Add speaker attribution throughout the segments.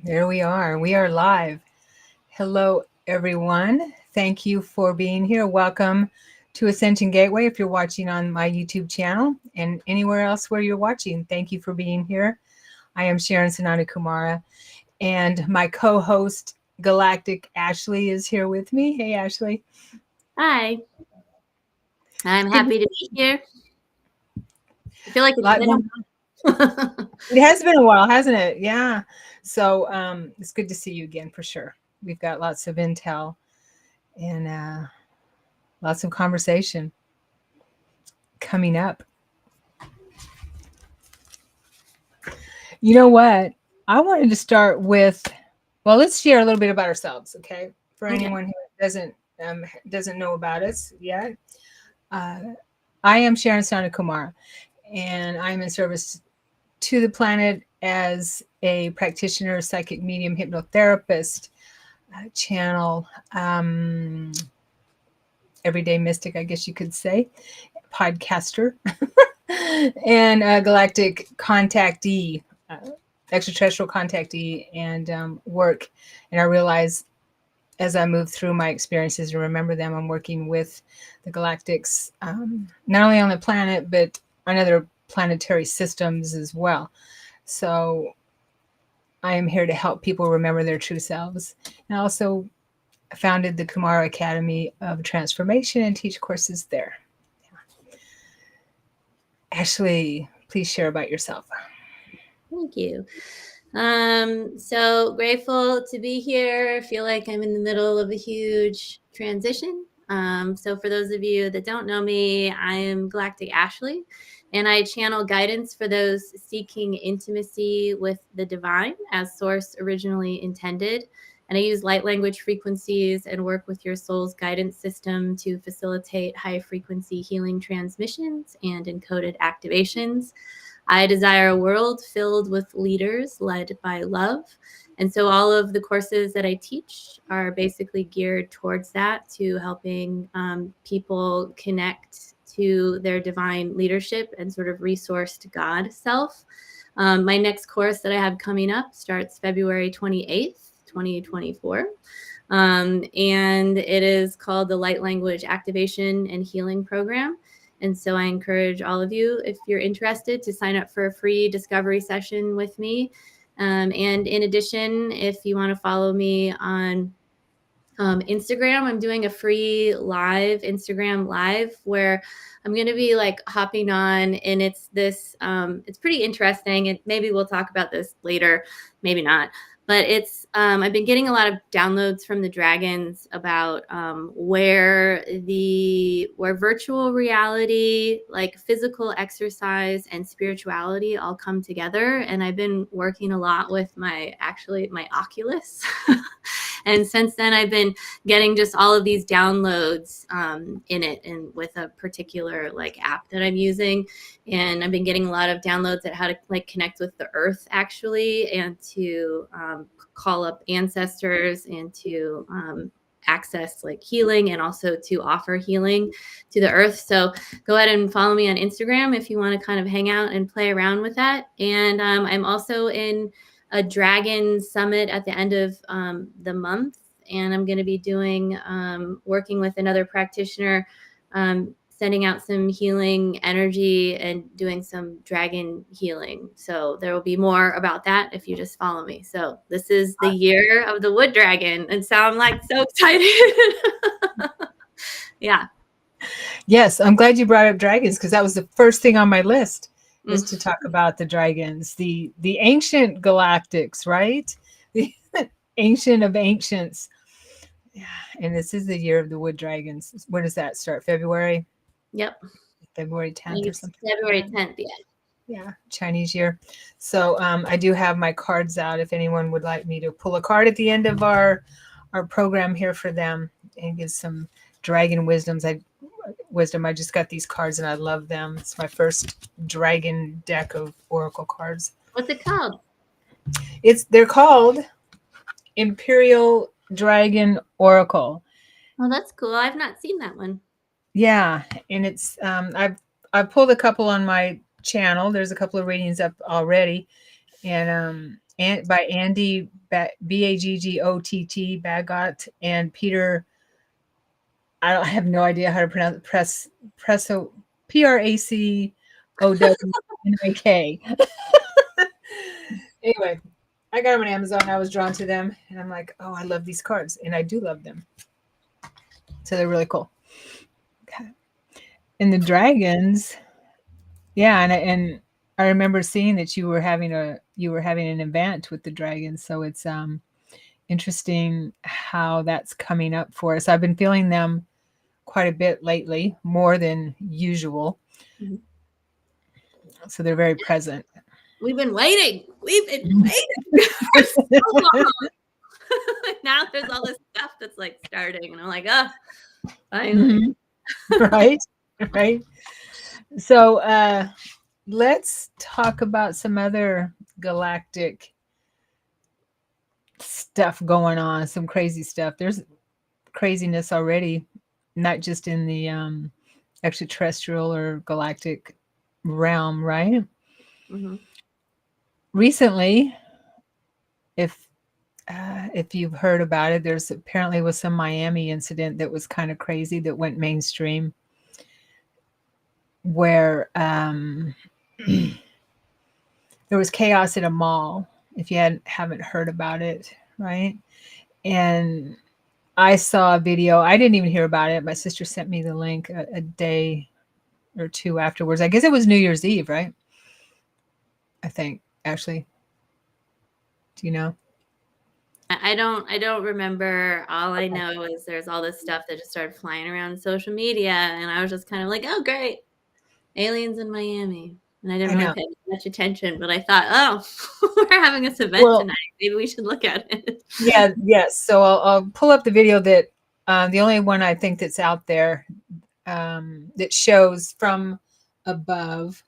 Speaker 1: There we are. We are live. Hello, everyone. Thank you for being here. Welcome to Ascension Gateway. If you're watching on my YouTube channel and anywhere else where you're watching, thank you for being here. I am Sharon Kumara, and my co-host Galactic Ashley is here with me. Hey, Ashley.
Speaker 2: Hi. I'm happy to be here. I feel like it's been a while.
Speaker 1: It has been a while, hasn't it? Yeah. So it's good to see you again for sure. We've got lots of intel and lots of conversation coming up. You know what? I wanted to start with, well, let's share a little bit about ourselves, okay? For anyone who doesn't know about us yet. I am Sharon Kumara, and I'm in service to the planet as a practitioner, psychic medium, hypnotherapist, channel, everyday mystic, I guess you could say, podcaster, and a galactic contactee, extraterrestrial contactee, and work. And I realize as I move through my experiences and remember them, I'm working with the galactics, not only on the planet, but on other planetary systems as well. So I am here to help people remember their true selves. And I also founded the Kumara Academy of Transformation and teach courses there. Yeah. Ashley, please share about yourself.
Speaker 2: Thank you. So grateful to be here. I feel like I'm in the middle of a huge transition. So for those of you that don't know me, I am Galactic Ashley, and I channel guidance for those seeking intimacy with the divine as source originally intended. And I use light language frequencies and work with your soul's guidance system to facilitate high frequency healing transmissions and encoded activations. I desire a world filled with leaders led by love. And so all of the courses that I teach are basically geared towards that, to helping people connect to their divine leadership and sort of resource to God self. My next course that I have coming up starts February 28th, 2024. And it is called the Light Language Activation and Healing Program. And so I encourage all of you, if you're interested, to sign up for a free discovery session with me. And in addition, if you want to follow me on Instagram, I'm doing a free live Instagram live where I'm going to be like hopping on, and it's this, it's pretty interesting. And maybe we'll talk about this later, maybe not. But it's, I've been getting a lot of downloads from the dragons about where virtual reality, like physical exercise and spirituality all come together. And I've been working a lot with my Oculus. And since then, I've been getting just all of these downloads in it, and with a particular like app that I'm using. And I've been getting a lot of downloads at how to like connect with the earth actually, and to call up ancestors, and to access like healing, and also to offer healing to the earth. So go ahead and follow me on Instagram if you want to kind of hang out and play around with that. And I'm also in a dragon summit at the end of the month, and I'm going to be doing working with another practitioner, sending out some healing energy and doing some dragon healing. So there will be more about that if you just follow me. So this is the year of the wood dragon, and so I'm like so excited. Yeah.
Speaker 1: Yes, I'm glad you brought up dragons, because that was the first thing on my list, is to talk about the dragons, the ancient galactics, right? The ancient of ancients. Yeah, and this is the year of the wood dragons. When does that start? February?
Speaker 2: Yep.
Speaker 1: February 10th or something.
Speaker 2: February 10th, yeah.
Speaker 1: Yeah, Chinese year. So I do have my cards out if anyone would like me to pull a card at the end of our program here for them and give some dragon wisdoms. I just got these cards and I love them. It's my first dragon deck of oracle cards.
Speaker 2: What's it called?
Speaker 1: They're called Imperial Dragon Oracle.
Speaker 2: Oh, that's cool. I've not seen that one.
Speaker 1: Yeah, and it's I've pulled a couple on my channel. There's a couple of readings up already, and and by Andy Baggott Baggott and Peter. I have no idea how to pronounce it. Presso Pracowinak. Anyway, I got them on Amazon. I was drawn to them, and I'm like, oh, I love these cards, and I do love them. So they're really cool. Okay. And the dragons, yeah, and I remember seeing that you were having an event with the dragons. So it's interesting how that's coming up for us. I've been feeling them quite a bit lately, more than usual.
Speaker 2: Mm-hmm.
Speaker 1: So they're very present.
Speaker 2: We've been waiting. We've been waiting for so long. Now there's all this stuff that's like starting, and I'm like, oh, finally.
Speaker 1: Right. Right. So let's talk about some other galactic stuff going on, some crazy stuff. There's craziness already, not just in the extraterrestrial or galactic realm, right?
Speaker 2: Mm-hmm.
Speaker 1: Recently, if you've heard about it, there's apparently was some Miami incident that was kind of crazy that went mainstream, where there was chaos at a mall. If you haven't heard about it, right? And I saw a video. I didn't even hear about it. My sister sent me the link a day or two afterwards. I guess it was New Year's Eve, right? I think, Ashley. Do you know?
Speaker 2: I don't remember. All I know is there's all this stuff that just started flying around social media, and I was just kind of like, oh, great. Aliens in Miami. And I didn't really pay much attention, but I thought, oh, we're having this event tonight. Maybe we should look at it.
Speaker 1: Yeah, yes. So I'll pull up the video that the only one I think that's out there that shows from above.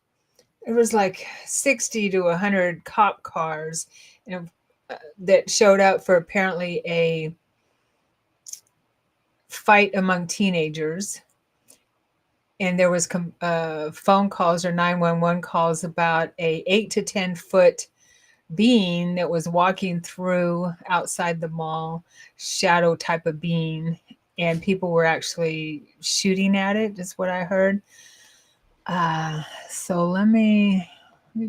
Speaker 1: It was like 60 to 100 cop cars, that showed up for apparently a fight among teenagers. And there was phone calls or 911 calls about a 8 to 10 foot being that was walking through outside the mall, shadow type of being, and people were actually shooting at it, is what I heard. So let me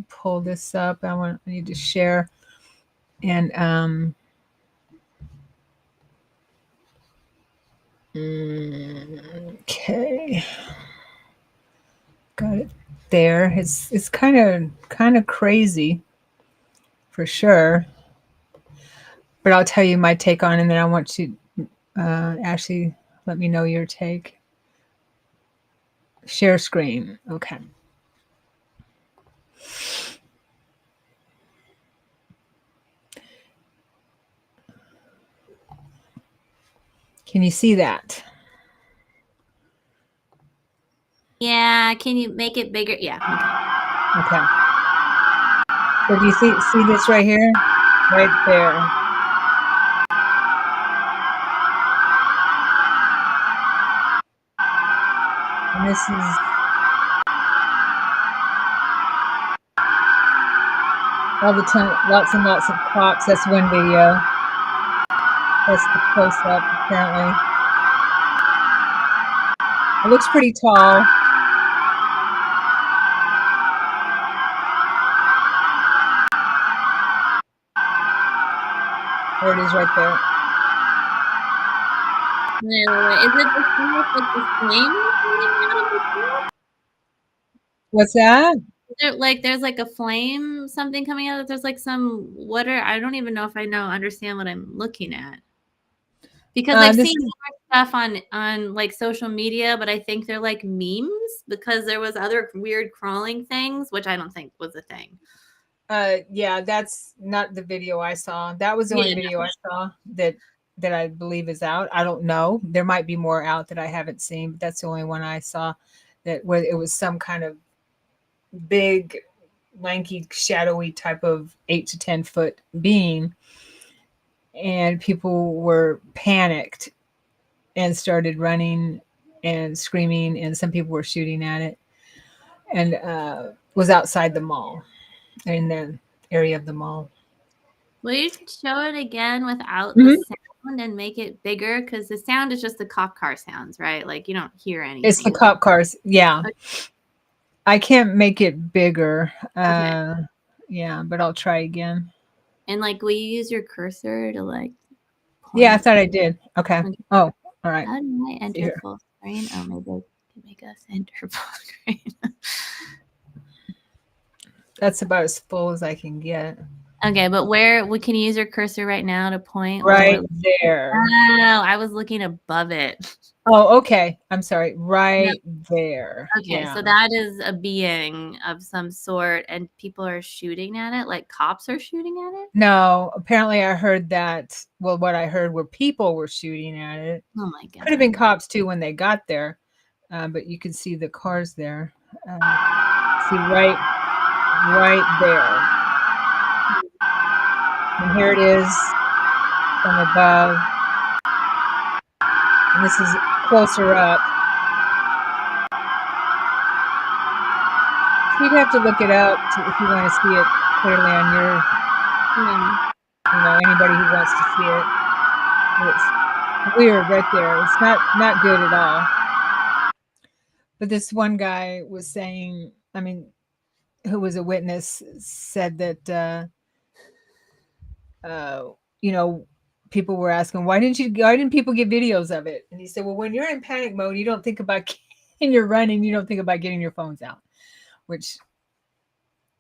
Speaker 1: pull this up. I need to share. And okay. Got it there. It's kind of crazy, for sure. But I'll tell you my take on it, and then I want you, Ashley, let me know your take. Share screen. Okay. Can you see that?
Speaker 2: Yeah. Can you make it bigger? Yeah.
Speaker 1: Okay. So do you see this right here? Right there. And this is all the time, lots and lots of cops. That's one video. That's the close-up, apparently. It looks pretty tall. There it is right there.
Speaker 2: Is it the flame?
Speaker 1: What's that?
Speaker 2: There's like a flame, something coming out. There's like some water. I don't even know if I understand what I'm looking at. Because I've seen more stuff on like social media, but I think they're like memes because there was other weird crawling things, which I don't think was a thing.
Speaker 1: Yeah, that's not the video I saw. That was the only video I saw that I believe is out. I don't know. There might be more out that I haven't seen, but that's the only one I saw that where it was some kind of big, lanky, shadowy type of 8 to 10 foot being. And people were panicked and started running and screaming, and some people were shooting at it, and was outside the mall, in the area of the mall.
Speaker 2: Will you show it again without the
Speaker 1: Mhm.
Speaker 2: sound and make it bigger? Because the sound is just the cop car sounds, right? Like you don't hear
Speaker 1: It's the
Speaker 2: anything.
Speaker 1: cop cars. Yeah.
Speaker 2: Okay.
Speaker 1: I can't make it bigger.
Speaker 2: Okay.
Speaker 1: Yeah, but I'll try again.
Speaker 2: And like, will you use your cursor to like
Speaker 1: Yeah, I
Speaker 2: point?
Speaker 1: thought I did. Okay.
Speaker 2: Okay.
Speaker 1: Oh, all right.
Speaker 2: How do I
Speaker 1: See
Speaker 2: enter
Speaker 1: here.
Speaker 2: full screen? Oh, maybe I can make us enter full screen.
Speaker 1: That's about as full as I can get.
Speaker 2: Okay, but where we can you use your cursor right now to point where
Speaker 1: Right
Speaker 2: we're.
Speaker 1: there.
Speaker 2: Oh, I was looking above it.
Speaker 1: Oh, okay. I'm sorry.
Speaker 2: No.
Speaker 1: Right there.
Speaker 2: Okay,
Speaker 1: Yeah.
Speaker 2: so that is a being of some sort, and people are shooting at it, like cops are shooting at it.
Speaker 1: No, apparently I heard that. Well, what I heard were people were shooting at it.
Speaker 2: Oh my
Speaker 1: Could have been
Speaker 2: god.
Speaker 1: cops too when they got there, but you can see the cars there. See right there. And here it is from above. And this is closer up. So you'd have to look it up if you want to see it clearly on your, anybody who wants to see it. It's weird right there. It's not good at all. But this one guy was saying, I mean, who was a witness, said that uh, you know, people were asking, why didn't people get videos of it? And he said, well, when you're in panic mode, you don't think about and you're running, you don't think about getting your phones out, which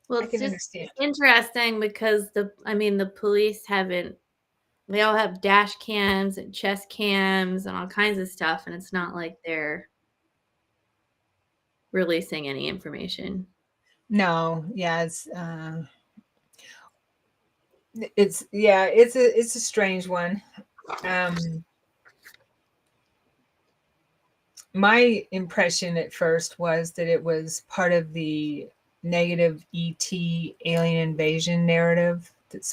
Speaker 2: Well,
Speaker 1: I
Speaker 2: it's
Speaker 1: can
Speaker 2: just
Speaker 1: understand.
Speaker 2: interesting because the police haven't. They all have dash cams and chest cams and all kinds of stuff, and it's not like they're releasing any information.
Speaker 1: No, yeah, it's a strange one. My impression at first was that it was part of the negative ET alien invasion narrative that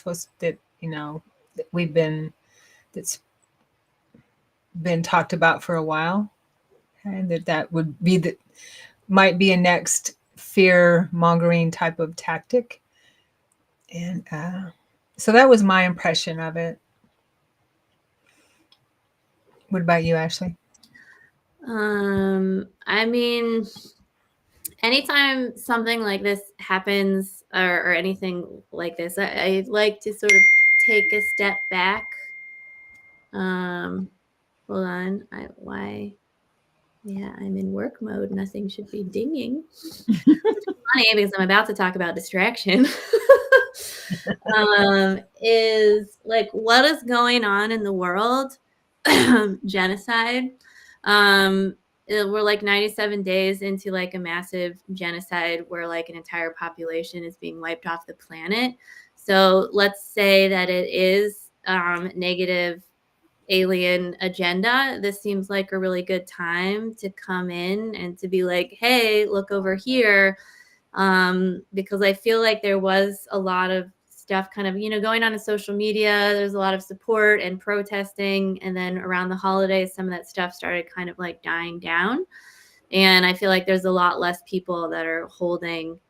Speaker 1: that's been talked about for a while, and that would be might be a next fear mongering type of tactic. And so that was my impression of it. What about you, Ashley?
Speaker 2: I mean, anytime something like this happens or anything like this, I like to sort of take a step back. Hold on. Yeah, I'm in work mode. Nothing should be dinging. Funny because I'm about to talk about distraction. Is like what is going on in the world? Genocide. We're like 97 days into like a massive genocide where like an entire population is being wiped off the planet. So let's say that it is negative alien agenda. This seems like a really good time to come in and to be like, hey, look over here. Because I feel like there was a lot of stuff kind of, going on in social media. There's a lot of support and protesting. And then around the holidays, some of that stuff started kind of like dying down. And I feel like there's a lot less people that are holding,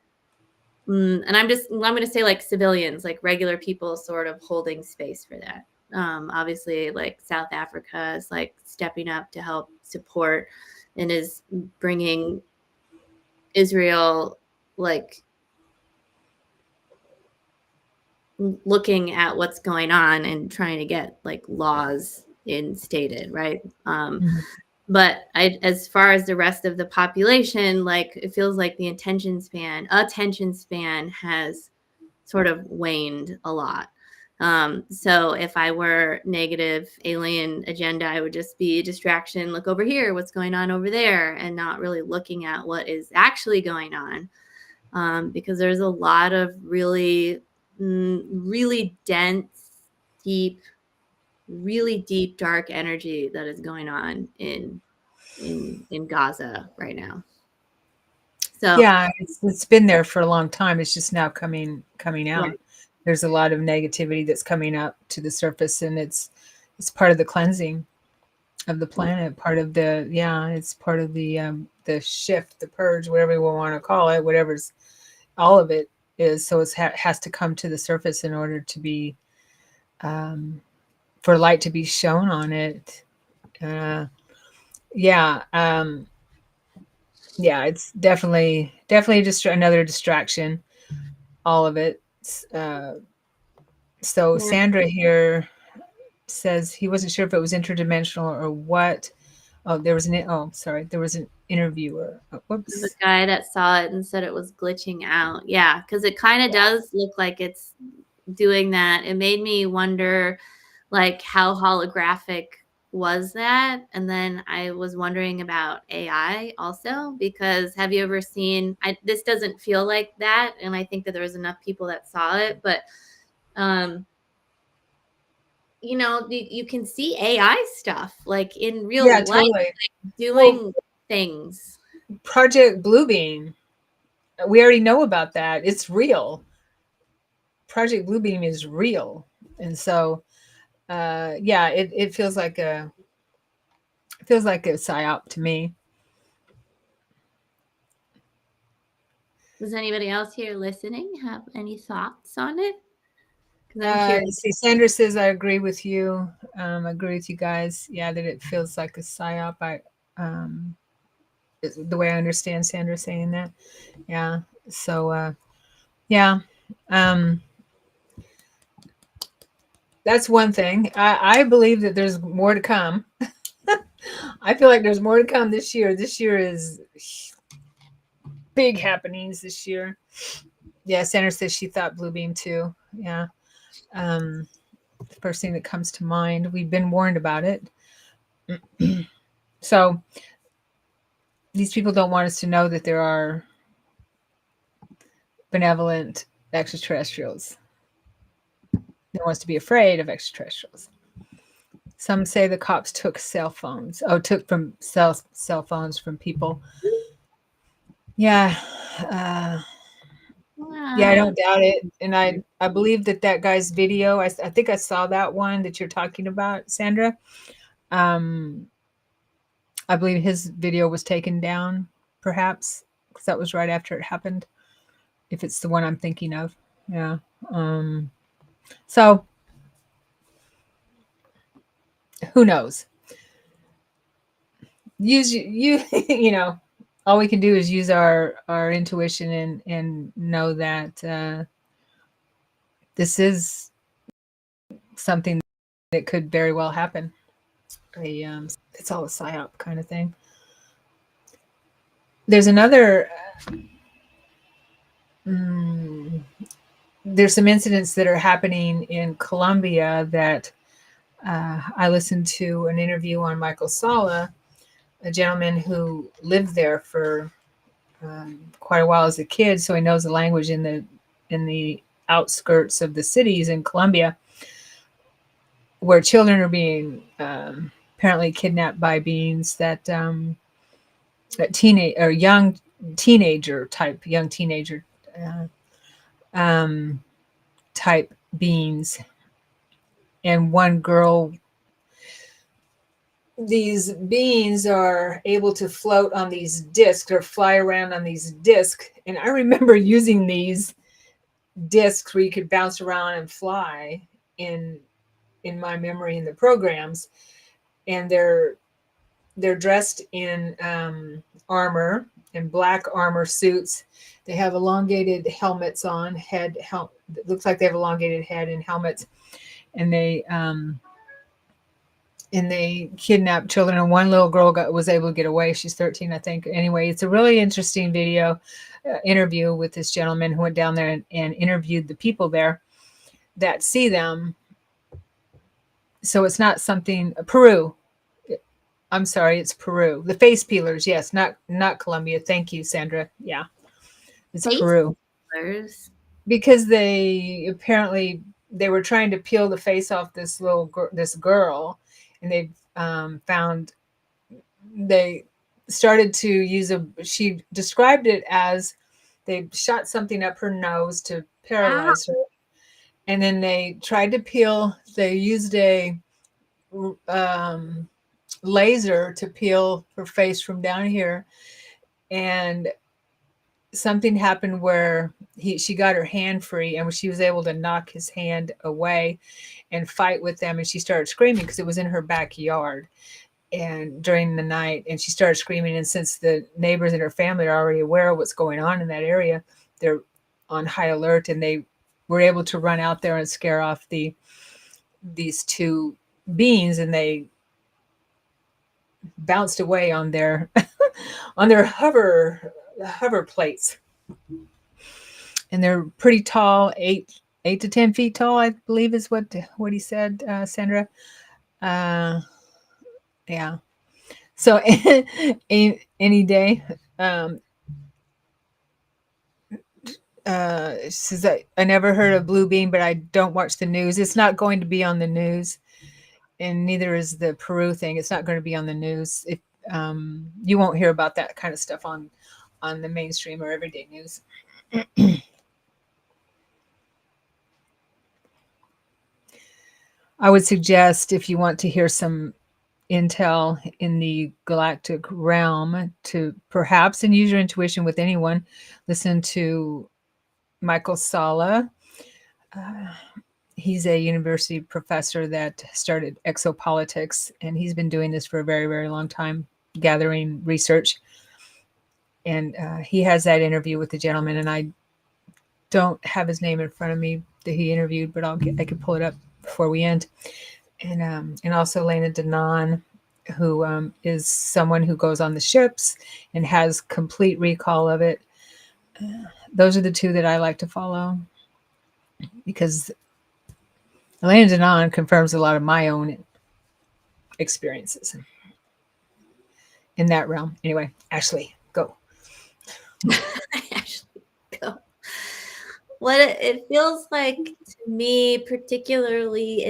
Speaker 2: and I'm going to say like civilians, like regular people sort of holding space for that. Obviously, like South Africa is like stepping up to help support and is bringing Israel like looking at what's going on and trying to get like laws instated, right? But as far as the rest of the population, like it feels like the attention span has sort of waned a lot. So if I were negative alien agenda, I would just be a distraction. Look over here, what's going on over there, and not really looking at what is actually going on. Because there's a lot of really, really dense, deep, really deep, dark energy that is going on in Gaza right now. So
Speaker 1: Yeah, it's been there for a long time. It's just now coming out.
Speaker 2: Right.
Speaker 1: There's a lot of negativity that's coming up to the surface, and it's part of the cleansing of the planet. It's part of the shift, the purge, whatever we want to call it, whatever's all of it is. So it has to come to the surface in order to be for light to be shown on it. Yeah, yeah, it's definitely just another distraction. All of it. Uh, so
Speaker 2: Yeah.
Speaker 1: Sandra here says he wasn't sure if it was interdimensional or what. Oh, there was there was an interviewer. Oh,
Speaker 2: The
Speaker 1: whoops.
Speaker 2: guy that saw it and said it was glitching out. Yeah, because it kind of does look like it's doing that. It made me wonder, like, how holographic was that? And then I was wondering about AI also, because have you ever seen, this doesn't feel like that, and I think that there was enough people that saw it, but um you can see AI stuff like in
Speaker 1: Yeah,
Speaker 2: real life,
Speaker 1: totally.
Speaker 2: like
Speaker 1: Well,
Speaker 2: doing things.
Speaker 1: Project Bluebeam. We already know about that. It's real. Project Bluebeam is real, and so yeah, it feels like a psyop to me.
Speaker 2: Does anybody else here listening have any thoughts on it? Because I'm curious.
Speaker 1: See, Sandra says I agree with you. I agree with you guys. Yeah, that it feels like a psyop. Um, is the way I understand Sandra saying that. Yeah. So yeah, um, that's one thing. I believe that there's more to come. I feel like there's more to come this year. This year is big happenings this year. Yeah, Sandra says she thought Bluebeam too. Yeah. Um, the first thing that comes to mind. We've been warned about it. So these people don't want us to know that there are benevolent extraterrestrials. They want us to be afraid of extraterrestrials. Some say the cops took cell phones. Oh, took from cell phones from people. Yeah, uh, yeah, I
Speaker 2: Wow.
Speaker 1: don't doubt it, and I believe that that guy's video. I think I saw that one that you're talking about, Sandra. Um, I believe his video was taken down, perhaps because that was right after it happened. If it's the one I'm thinking of, yeah. Um, so who knows? Use you you know, all we can do is use our intuition and know that this is something that could very well happen. It's all a psyop kind of thing. There's another. Mm, there's some incidents that are happening in Colombia that I listened to an interview on Michael Salah, a gentleman who lived there for quite a while as a kid, so he knows the language in the outskirts of the cities in Colombia, where children are being apparently kidnapped by beings that teenage or young teenager uh, um, type beings, and one girl. These beings are able to float on these discs or fly around on these discs, and I remember using these discs where you could bounce around and fly in in my memory in the programs, and they're dressed in armor and black armor suits. They have elongated helmets on it looks like they have elongated head and helmets, and they kidnap children, and one little girl was able to get away. She's 13, I think. Anyway, it's a really interesting video interview with this gentleman who went down there and interviewed the people there that see them. So it's not something Peru. I'm sorry, it's Peru. The face peelers, yes, not Colombia. Thank you, Sandra. Yeah, it's
Speaker 2: Face
Speaker 1: Peru
Speaker 2: colors.
Speaker 1: because they were trying to peel the face off this girl, and found they started to use she described it as they shot something up her nose to
Speaker 2: Wow.
Speaker 1: paralyze her, and then they used a um, laser to peel her face from down here, and something happened where she got her hand free, and she was able to knock his hand away and fight with them. And she started screaming because it was in her backyard and during the night, and she started screaming. And since the neighbors and her family are already aware of what's going on in that area, they're on high alert, and they were able to run out there and scare off these two beings, and they bounced away on their on their hover plates. And they're pretty tall, 8 to 10 feet tall, I believe is what he said, Sandra. Yeah. So any day. Says I never heard of Blue Beam, but I don't watch the news. It's not going to be on the news, and neither is the Peru thing. It's not going to be on the news. If you won't hear about that kind of stuff on the mainstream or everyday news. I would suggest, if you want to hear some intel in the galactic realm, to perhaps, and use your intuition with anyone, listen to Michael Salah. He's a university professor that started exopolitics, and he's been doing this for a very, very long time, gathering research. And he has that interview with the gentleman, and I don't have his name in front of me that he interviewed, but I could pull it up before we end. And also Lena Denon, who is someone who goes on the ships and has complete recall of it. Those are the two that I like to follow, because Lena Denon confirms a lot of my own experiences in that realm. Anyway, Ashley, go.
Speaker 2: Ashley, go. What it feels like to me, particularly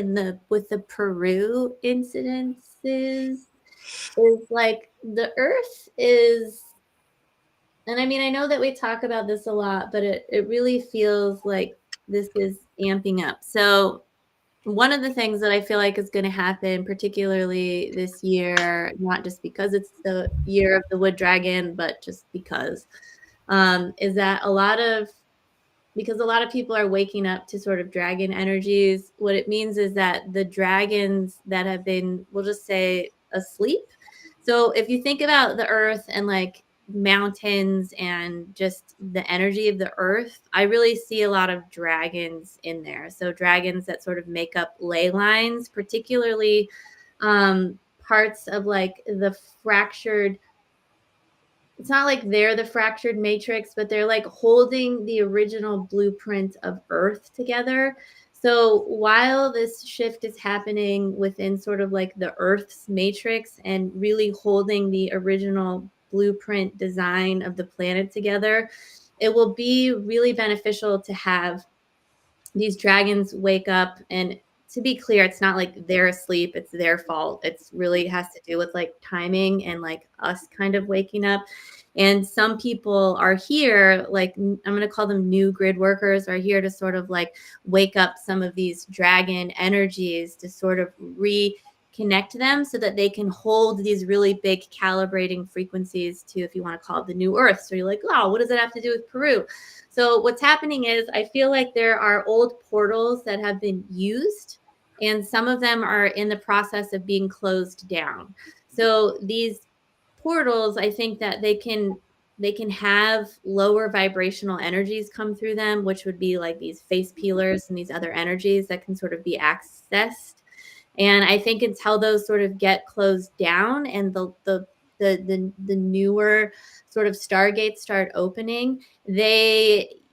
Speaker 2: with the Peru incidences, is like the Earth is, and I mean, I know that we talk about this a lot, but it really feels like this is amping up. So one of the things that I feel like is going to happen, particularly this year, not just because it's the year of the wood dragon, but just because, is that a lot of people are waking up to sort of dragon energies. What it means is that the dragons that have been, we'll just say, asleep. So if you think about the earth and like mountains and just the energy of the earth, I really see a lot of dragons in there. So dragons that sort of make up ley lines, particularly parts of like the fractured, it's not like they're the fractured matrix, but they're like holding the original blueprint of Earth together. So while this shift is happening within sort of like the Earth's matrix and really holding the original blueprint design of the planet together, it will be really beneficial to have these dragons wake up. And to be clear, it's not like they're asleep, it's their fault. It's really has to do with like timing and like us kind of waking up. And some people are here, like I'm going to call them new grid workers, are here to sort of like wake up some of these dragon energies to sort of reconnect them so that they can hold these really big calibrating frequencies to, if you want to call it, the new earth. So you're like, oh, what does that have to do with Peru? So what's happening is I feel like there are old portals that have been used, and some of them are in the process of being closed down. So these portals, I think that they can have lower vibrational energies come through them, which would be like these face peelers and these other energies that can sort of be accessed. And I think until those sort of get closed down and the newer sort of stargates start opening,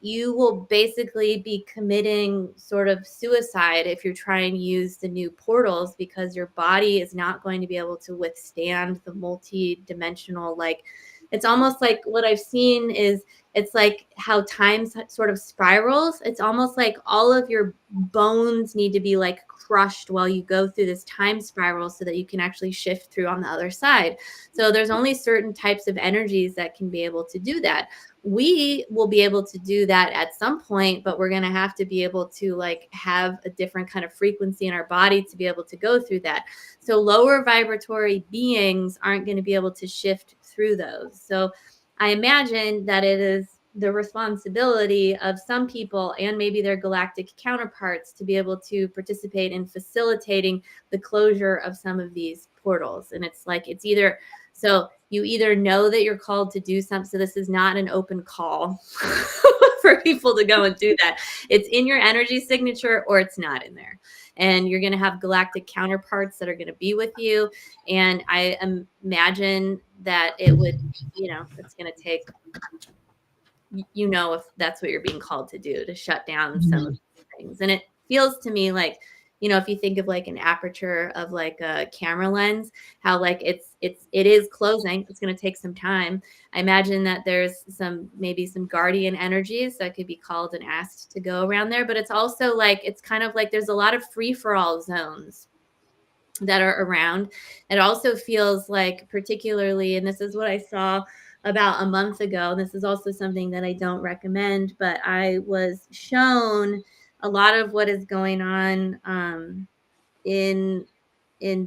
Speaker 2: you will basically be committing sort of suicide if you're trying to use the new portals, because your body is not going to be able to withstand the multi-dimensional, like, it's almost like what I've seen is it's like how time sort of spirals. It's almost like all of your bones need to be like crushed while you go through this time spiral so that you can actually shift through on the other side. So there's only certain types of energies that can be able to do that. We will be able to do that at some point, but we're going to have to be able to like have a different kind of frequency in our body to be able to go through that. So lower vibratory beings aren't going to be able to shift through those. So I imagine that it is the responsibility of some people and maybe their galactic counterparts to be able to participate in facilitating the closure of some of these portals. And it's like, it's either, so you either know that you're called to do something. So this is not an open call for people to go and do that. It's in your energy signature or it's not in there. And you're going to have galactic counterparts that are going to be with you. And I imagine that it would, you know, it's going to take, you know, if that's what you're being called to do, to shut down some of these things. And it feels to me like, you know, if you think of like an aperture of like a camera lens, how like it is closing, it's going to take some time. I imagine that there's maybe some guardian energies that could be called and asked to go around there, but it's also like, it's kind of like there's a lot of free-for-all zones that are around. It also feels like, particularly, and this is what I saw about a month ago, and this is also something that I don't recommend, but I was shown a lot of what is going on in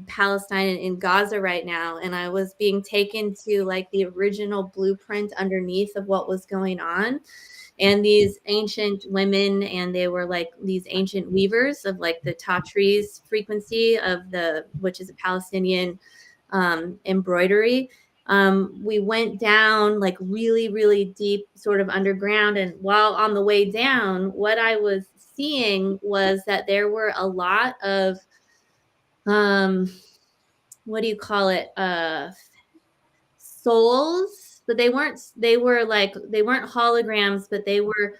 Speaker 2: Palestine and in Gaza right now. And I was being taken to like the original blueprint underneath of what was going on. And these ancient women, and they were like these ancient weavers of like the Tatrees frequency of which is a Palestinian embroidery. We went down like really, really deep, sort of underground. And while on the way down, what I was seeing was that there were a lot of, what do you call it? Souls, but they weren't holograms, but they were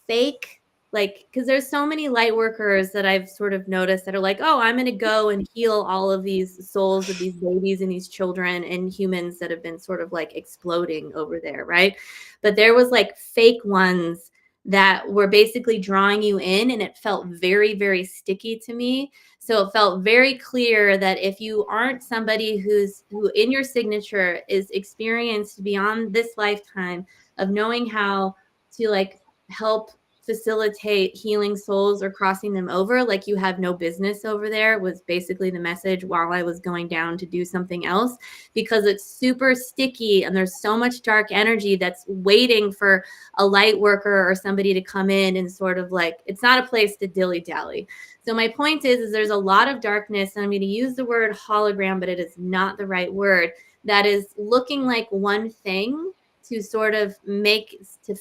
Speaker 2: fake, like, because there's so many light workers that I've sort of noticed that are like, oh, I'm going to go and heal all of these souls of these babies and these children and humans that have been sort of like exploding over there, right? But there was like fake ones that were basically drawing you in, and it felt very, very sticky to me. So it felt very clear that if you aren't somebody who in your signature is experienced beyond this lifetime of knowing how to like help facilitate healing souls or crossing them over, like you have no business over there, was basically the message while I was going down to do something else, because it's super sticky and there's so much dark energy that's waiting for a light worker or somebody to come in and sort of like, it's not a place to dilly-dally. So my point is there's a lot of darkness, and I'm going to use the word hologram, but it is not the right word, that is looking like one thing to sort of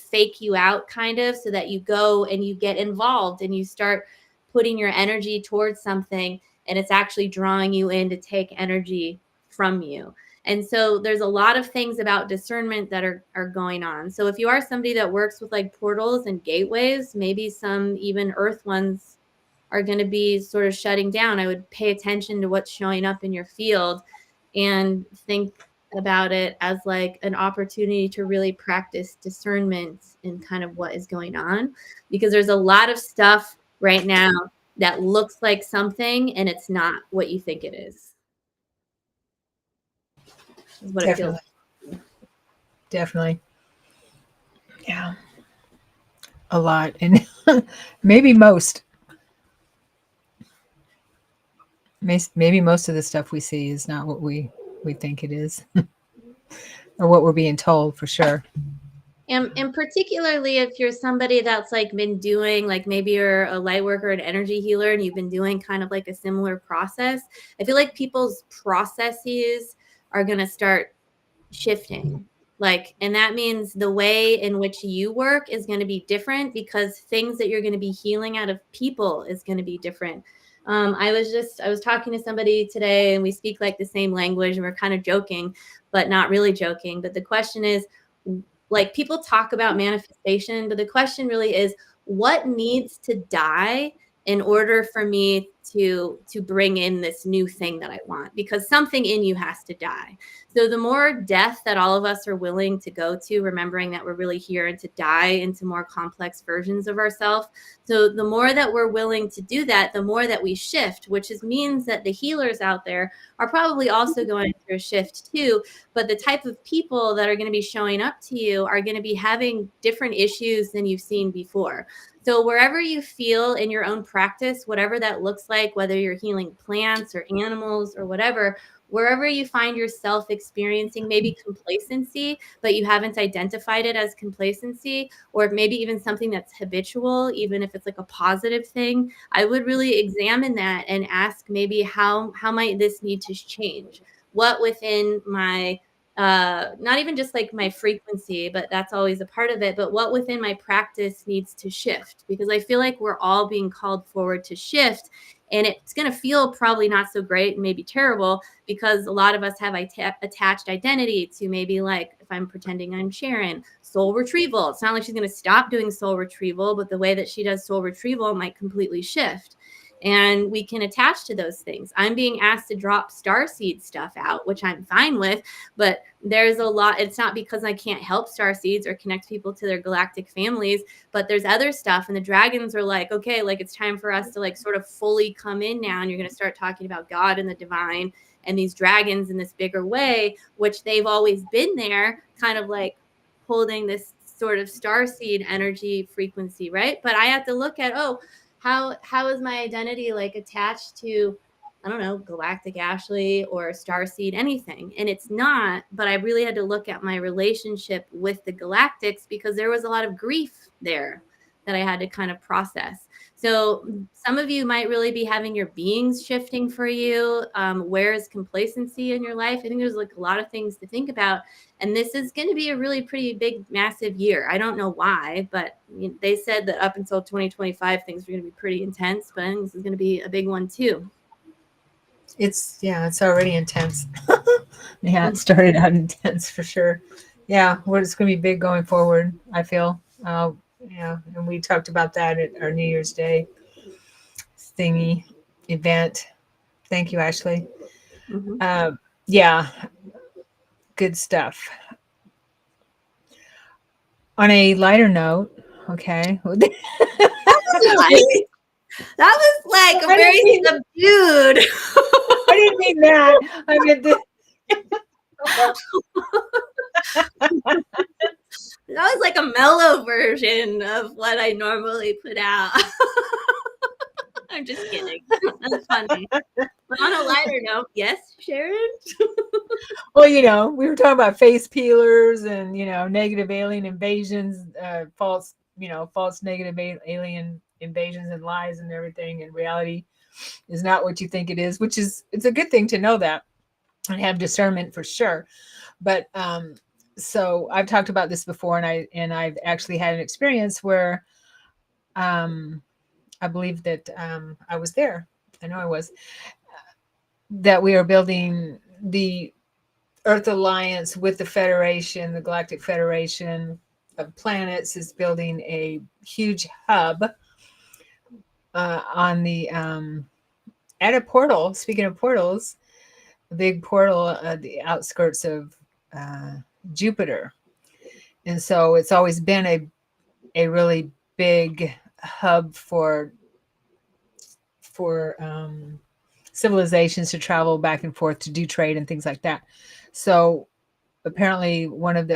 Speaker 2: fake you out, kind of, so that you go and you get involved and you start putting your energy towards something, and it's actually drawing you in to take energy from you. And so there's a lot of things about discernment that are going on. So if you are somebody that works with like portals and gateways, maybe some even earth ones are going to be sort of shutting down. I would pay attention to what's showing up in your field and think about it as like an opportunity to really practice discernment in kind of what is going on, because there's a lot of stuff right now that looks like something and it's not what you think it is what
Speaker 1: Definitely.
Speaker 2: It feels.
Speaker 1: Definitely. Yeah. A lot. And maybe most of the stuff we see is not what we think it is or what we're being told, for sure.
Speaker 2: And particularly if you're somebody that's like been doing, like maybe you're a light worker, an energy healer, and you've been doing kind of like a similar process, I feel like people's processes are going to start shifting. Like, and that means the way in which you work is going to be different, because things that you're going to be healing out of people is going to be different. I was talking to somebody today, and we speak like the same language, and we're kind of joking, but not really joking. But the question is, like, people talk about manifestation, but the question really is, what needs to die in order for me to bring in this new thing that I want? Because something in you has to die. So the more death that all of us are willing to go to, remembering that we're really here and to die into more complex versions of ourselves. So the more that we're willing to do that, the more that we shift, which means that the healers out there are probably also going through a shift too. But the type of people that are going to be showing up to you are going to be having different issues than you've seen before. So wherever you feel in your own practice, whatever that looks like, whether you're healing plants or animals or whatever, wherever you find yourself experiencing maybe complacency, but you haven't identified it as complacency, or maybe even something that's habitual, even if it's like a positive thing, I would really examine that and ask maybe how might this need to change? What within my not even just like my frequency, but that's always a part of it, but what within my practice needs to shift? Because I feel like we're all being called forward to shift, and it's going to feel probably not so great and maybe terrible, because a lot of us have attached identity to maybe, like, if I'm pretending I'm Sharon, soul retrieval. It's not like she's going to stop doing soul retrieval, but the way that she does soul retrieval might completely shift. And we can attach to those things. I'm being asked to drop starseed stuff out, which I'm fine with, but there's a lot. It's not because I can't help starseeds or connect people to their galactic families, but there's other stuff. And the dragons are like, okay, like it's time for us to like sort of fully come in now. And you're going to start talking about God and the divine and these dragons in this bigger way, which they've always been there, kind of like holding this sort of starseed energy frequency, right? But I have to look at, oh, how is my identity like attached to, I don't know, Galactic Ashley or Starseed, anything? And it's not, but I really had to look at my relationship with the Galactics, because there was a lot of grief there that I had to kind of process. So some of you might really be having your beings shifting for you. Where is complacency in your life? I think there's like a lot of things to think about. And this is going to be a really pretty big, massive year. I don't know why, but they said that up until 2025, things are going to be pretty intense. But I think this is going to be a big one too.
Speaker 1: It's already intense. Yeah, it started out intense for sure. Yeah, well, it's going to be big going forward, I feel. Yeah, and we talked about that at our New Year's Day thingy event. Thank you, Ashley.
Speaker 2: Mm-hmm.
Speaker 1: Yeah, good stuff. On a lighter note, okay.
Speaker 2: That was like a very subdued.
Speaker 1: I didn't mean that. I meant this.
Speaker 2: That was like a mellow version of what I normally put out. I'm just kidding. That's funny. But on a lighter note, yes, Sharon?
Speaker 1: Well, we were talking about face peelers and, negative alien invasions, false negative alien invasions and lies and everything. And reality is not what you think it is, it's a good thing to know that and have discernment for sure. But so I've talked about this before, and I've actually had an experience where I believe that I was there. I know I was. That we are building the Earth Alliance with the Federation, the Galactic Federation of Planets is building a huge hub on the at a portal. Speaking of portals, a big portal at the outskirts of Jupiter, and so it's always been a really big hub for civilizations to travel back and forth to do trade and things like that. So apparently one of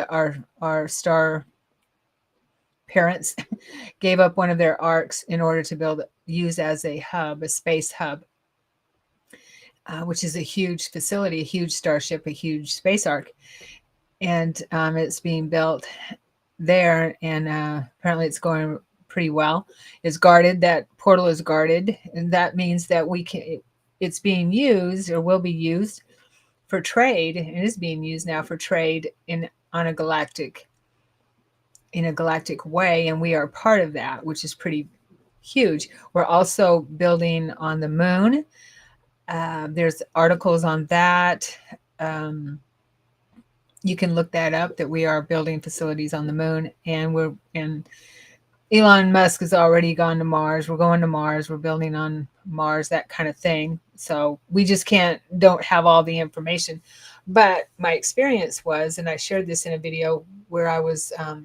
Speaker 1: our star parents gave up one of their arcs in order to use as a hub, a space hub, which is a huge facility, a huge starship, a huge space arc. And it's being built there, and apparently it's going pretty well. It's guarded. That portal is guarded, and that means that it's being used, or will be used, for trade, and is being used now for trade in a galactic way, and we are part of that, which is pretty huge. We're also building on the moon. There's articles on that. You can look that up, that we are building facilities on the moon, and Elon Musk has already gone to Mars. We're going to Mars. We're building on Mars, that kind of thing. So we just don't have all the information. But my experience was, and I shared this in a video where I was, I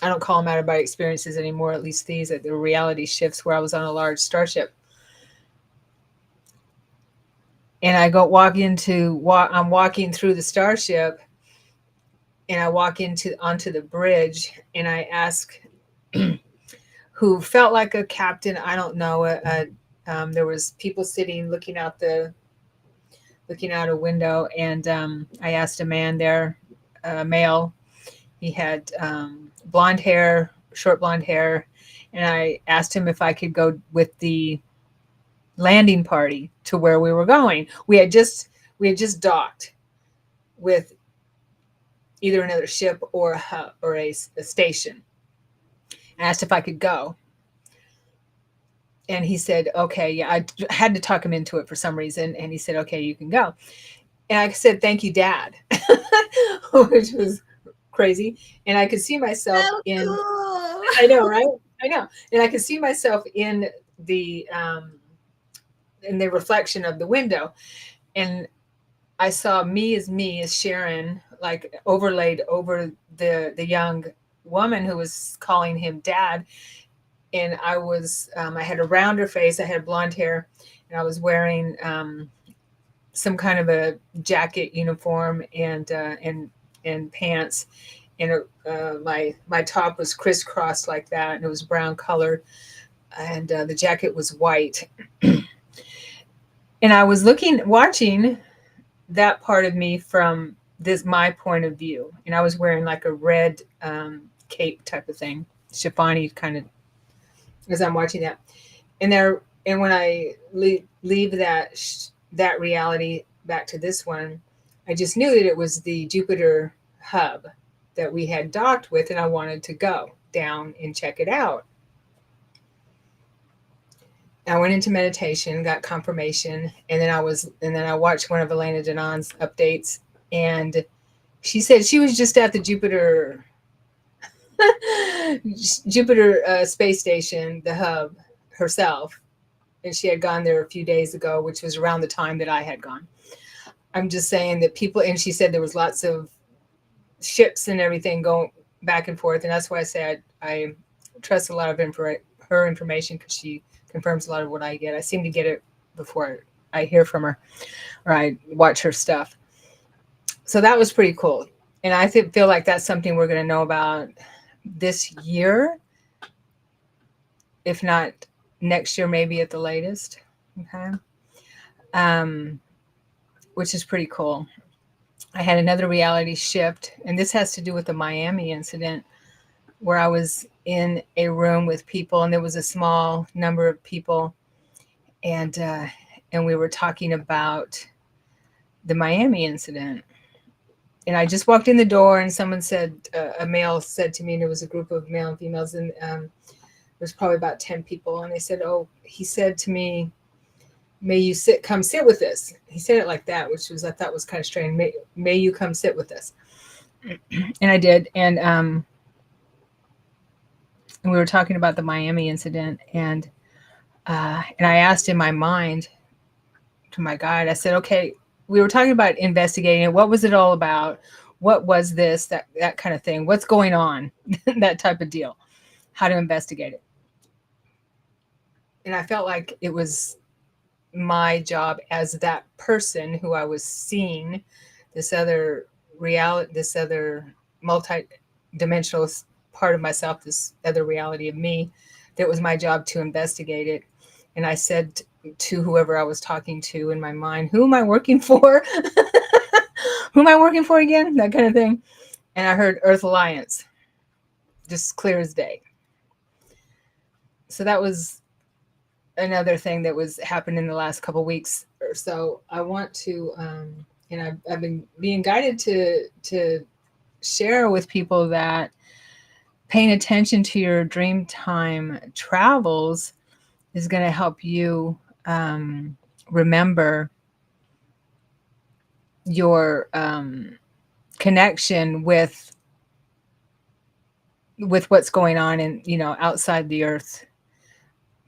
Speaker 1: don't call them out-of-body experiences anymore, at least these, at the reality shifts, where I was on a large starship. And I I'm walking through the starship, and I walk onto the bridge, and I ask who felt like a captain, I don't know, there was people sitting looking out the looking out a window, and I asked a man there, a male. He had blonde hair, short blonde hair, and I asked him if I could go with the landing party to where we were going. We had just docked with either another ship or a station. I asked if I could go, and he said, "Okay, yeah." I had to talk him into it for some reason, and he said, "Okay, you can go." And I said, "Thank you, Dad," which was crazy. And I could see myself
Speaker 2: So
Speaker 1: in.
Speaker 2: cool.
Speaker 1: I know, right? I know, and I could see myself the in the reflection of the window, and I saw me as Sharon, like overlaid over the young woman who was calling him Dad. And I had a rounder face, I had blonde hair, and I was wearing some kind of a jacket uniform and pants, and my top was crisscrossed like that, and it was brown color, and the jacket was white. And I was watching that part of me from this my point of view, and I was wearing like a red cape type of thing, chiffony kind of, as I'm watching that. And when I leave that reality back to this one, I just knew that it was the Jupiter hub that we had docked with, and I wanted to go down and check it out. I went into meditation, got confirmation, and then I watched one of Elena Danon's updates, and she said she was just at the Jupiter space station, the hub herself, and she had gone there a few days ago, which was around the time that I had gone. I'm just saying that people, and she said there was lots of ships and everything going back and forth, and that's why I say I trust a lot of her information, because she confirms a lot of what I get. I seem to get it before I hear from her or I watch her stuff. So that was pretty cool, and I feel like that's something we're going to know about this year, if not next year, maybe at the latest. Okay. Um, which is pretty cool. I had another reality shift, and this has to do with the Miami incident, where I was in a room with people, and there was a small number of people, and we were talking about the Miami incident. And I just walked in the door, and someone said, a male said to me, and it was a group of male and females, and there's probably about 10 people, and they said, "Oh," he said to me, "May you come sit with us." He said it like that, which was, I thought was kind of strange. May you come sit with us. And I did. And we were talking about the Miami incident, and I asked in my mind to my guide, I said, "Okay, we were talking about investigating it. What was it all about? What was this, that kind of thing? What's going on?" That type of deal. How to investigate it. And I felt like it was my job as that person who I was seeing, this other reality, this other multi-dimensional part of myself, this other reality of me, that was my job to investigate it. And I said to whoever I was talking to in my mind, "Who am I working for?" "Who am I working for again?" That kind of thing. And I heard Earth Alliance, just clear as day. So that was another thing that was happened in the last couple of weeks or so. I want to, and I've been being guided to share with people that paying attention to your dream time travels is going to help you remember your connection with what's going on in, outside the Earth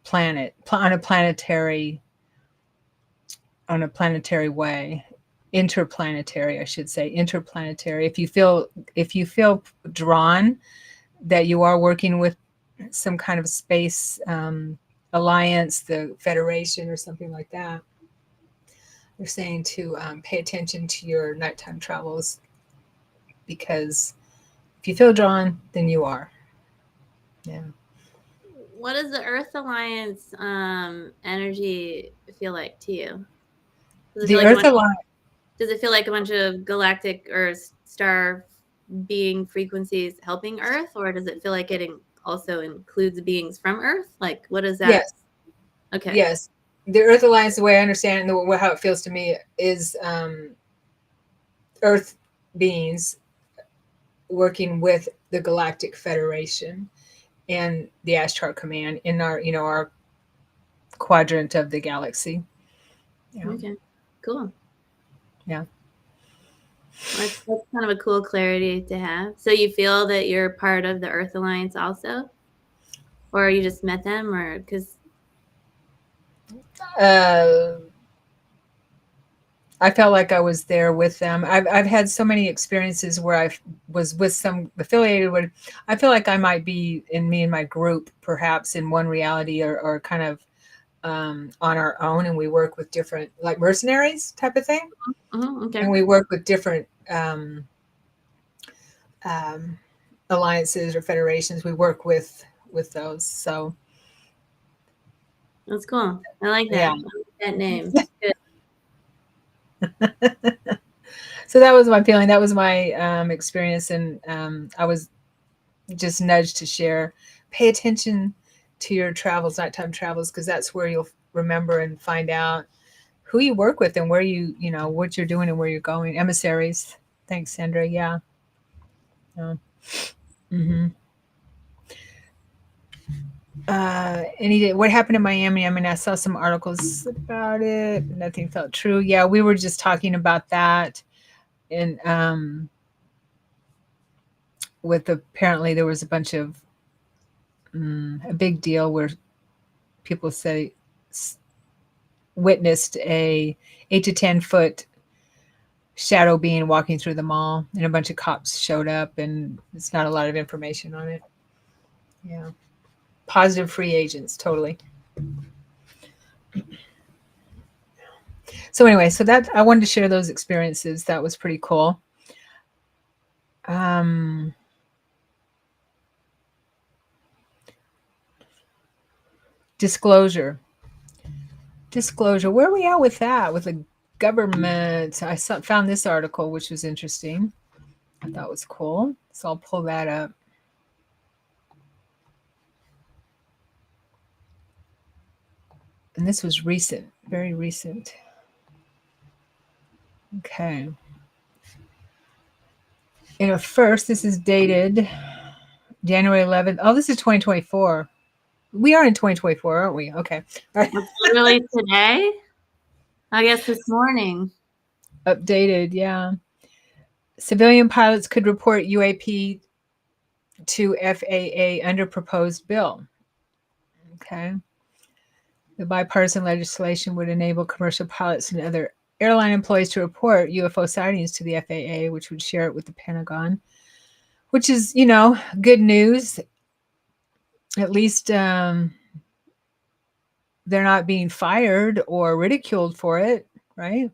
Speaker 1: planet, on a planetary way, interplanetary, I should say, interplanetary. If you feel drawn that you are working with some kind of space alliance, the Federation or something like that, they're saying to pay attention to your nighttime travels, because if you feel drawn, then you are. Yeah.
Speaker 2: What does the Earth Alliance energy feel like to you? Does it feel
Speaker 1: The
Speaker 2: like you
Speaker 1: Earth
Speaker 2: want
Speaker 1: Alliance.
Speaker 2: Does it feel like a bunch of galactic or star being frequencies helping Earth, or does it feel like it also includes beings from Earth? Like, what is that?
Speaker 1: Yes.
Speaker 2: Okay.
Speaker 1: Yes. The Earth Alliance, the way I understand it, how it feels to me is Earth beings working with the Galactic Federation and the Ashtar Command in our, our quadrant of the galaxy. Yeah.
Speaker 2: Okay. Cool.
Speaker 1: Yeah.
Speaker 2: That's kind of a cool clarity to have. So you feel that you're part of the Earth Alliance also? Or you just met them, or because
Speaker 1: I felt like I was there with them. I've had so many experiences where I was with some affiliated with. I feel like I might be in me and my group, perhaps in one reality, or kind of on our own, and we work with different, like mercenaries type of thing,
Speaker 2: okay.
Speaker 1: and we work with different alliances or federations. We work with those. So
Speaker 2: That's cool. I like that.
Speaker 1: yeah.
Speaker 2: I like that name. Good.
Speaker 1: So that was my feeling. That was my experience, and I was just nudged to share. Pay attention to your travels, nighttime travels, because that's where you'll remember and find out who you work with and where what you're doing and where you're going. Emissaries. Thanks, Sandra. Yeah. Mm-hmm. What happened in Miami? I mean, I saw some articles about it. Nothing felt true. Yeah, we were just talking about that, and with apparently there was a bunch of a big deal where people say witnessed a 8 to 10 foot shadow being walking through the mall, and a bunch of cops showed up, and it's not a lot of information on it. Yeah, positive free agents, totally. So anyway, so that I wanted to share those experiences. That was pretty cool. Disclosure. Where are we at with that? With the government? Found this article, which was interesting. I thought was cool. So I'll pull that up. And this was recent, very recent. Okay. First, this is dated January 11th. Oh, this is 2024. We are in 2024, aren't we? Okay. All right.
Speaker 2: It's literally today? I guess this morning.
Speaker 1: Updated, yeah. Civilian pilots could report UAP to FAA under proposed bill. Okay. The bipartisan legislation would enable commercial pilots and other airline employees to report UFO sightings to the FAA, which would share it with the Pentagon, which is, good news. At least they're not being fired or ridiculed for it, right?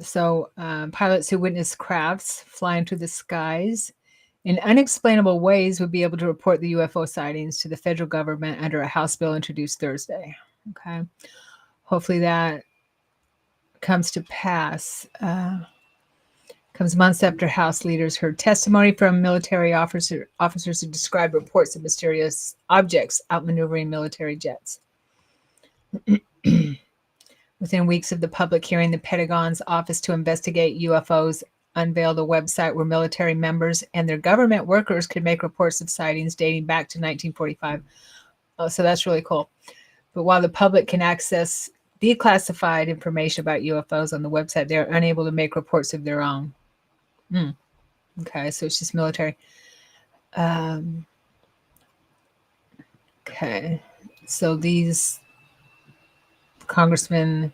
Speaker 1: So pilots who witness crafts flying through the skies in unexplainable ways would be able to report the UFO sightings to the federal government under a House bill introduced Thursday. Okay. Hopefully that comes to pass. Comes months after House leaders heard testimony from military officers who described reports of mysterious objects outmaneuvering military jets. Within weeks of the public hearing, the Pentagon's Office to Investigate UFOs unveiled a website where military members and their government workers could make reports of sightings dating back to 1945. Oh, so that's really cool. But while the public can access declassified information about UFOs on the website, they're unable to make reports of their own. Okay, so it's just military. Okay, so these congressmen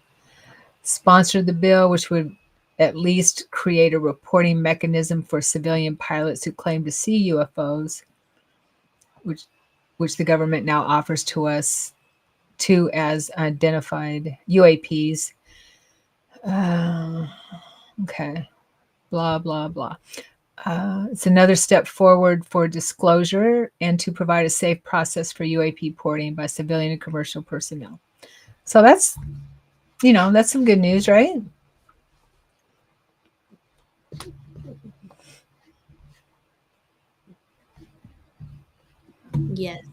Speaker 1: sponsored the bill, which would at least create a reporting mechanism for civilian pilots who claim to see UFOs, which the government now offers to us as identified UAPs. Okay, blah, blah, blah. It's another step forward for disclosure and to provide a safe process for UAP porting by civilian and commercial personnel. So that's That's some good news, right?
Speaker 2: Yes.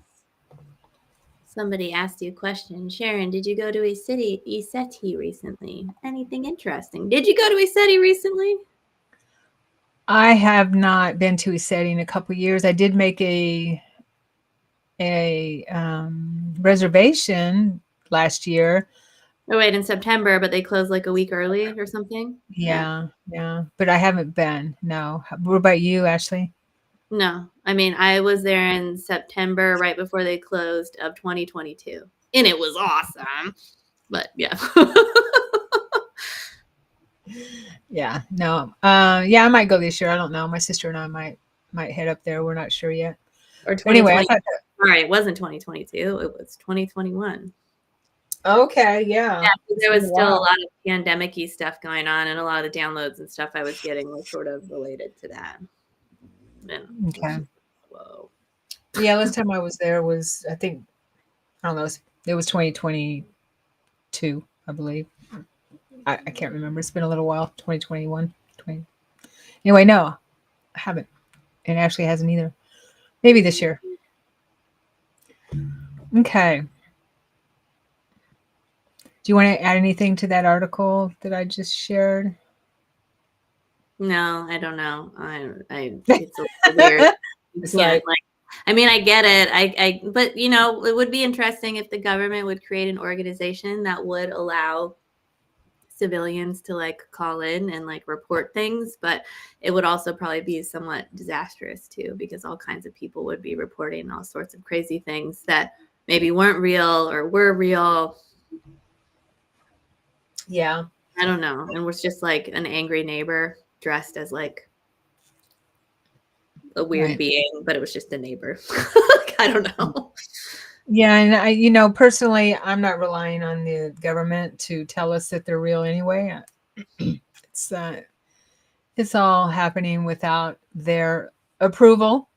Speaker 2: Somebody asked you a question. Sharon, did you go to ECETI recently? Anything interesting? Did you go to ECETI recently?
Speaker 1: I have not been to ECETI in a couple of years. I did make a reservation last year.
Speaker 2: Oh, wait, in September, but they closed like a week early or something?
Speaker 1: Yeah. But I haven't been. No. What about you, Ashley?
Speaker 2: No. I mean, I was there in September, right before they closed, of 2022. And it was awesome. But yeah.
Speaker 1: Yeah. No. Yeah, I might go this year. I don't know. My sister and I might head up there. We're not sure yet.
Speaker 2: Or
Speaker 1: But anyway,
Speaker 2: 2020.
Speaker 1: I thought
Speaker 2: All right, it wasn't 2022. It was 2021.
Speaker 1: okay, yeah.
Speaker 2: Yeah,
Speaker 1: It's
Speaker 2: there
Speaker 1: been
Speaker 2: was
Speaker 1: a
Speaker 2: still a
Speaker 1: while.
Speaker 2: lot of pandemic-y stuff going on, and a lot of the downloads and stuff I was getting were sort of related to that. And
Speaker 1: Okay.
Speaker 2: whoa.
Speaker 1: Yeah, last time I was there was, I think, I don't know, it was 2022, I believe. I can't remember. It's been a little while. 2021. 20. Anyway, no, I haven't. And Ashley hasn't either. Maybe this year. Okay. Do you want to add anything to that article that I just shared?
Speaker 2: No, I don't know. It's a little weird. You
Speaker 1: It's
Speaker 2: can't
Speaker 1: like,
Speaker 2: like. I mean, I get it. But it would be interesting if the government would create an organization that would allow civilians to like call in and like report things, but it would also probably be somewhat disastrous too, because all kinds of people would be reporting all sorts of crazy things that maybe weren't real or were real.
Speaker 1: yeah.
Speaker 2: I don't know. And was just like an angry neighbor dressed as like a weird
Speaker 1: Right.
Speaker 2: being, but it was just a neighbor. I don't know.
Speaker 1: Yeah, and personally, I'm not relying on the government to tell us that they're real anyway. It's it's all happening without their approval.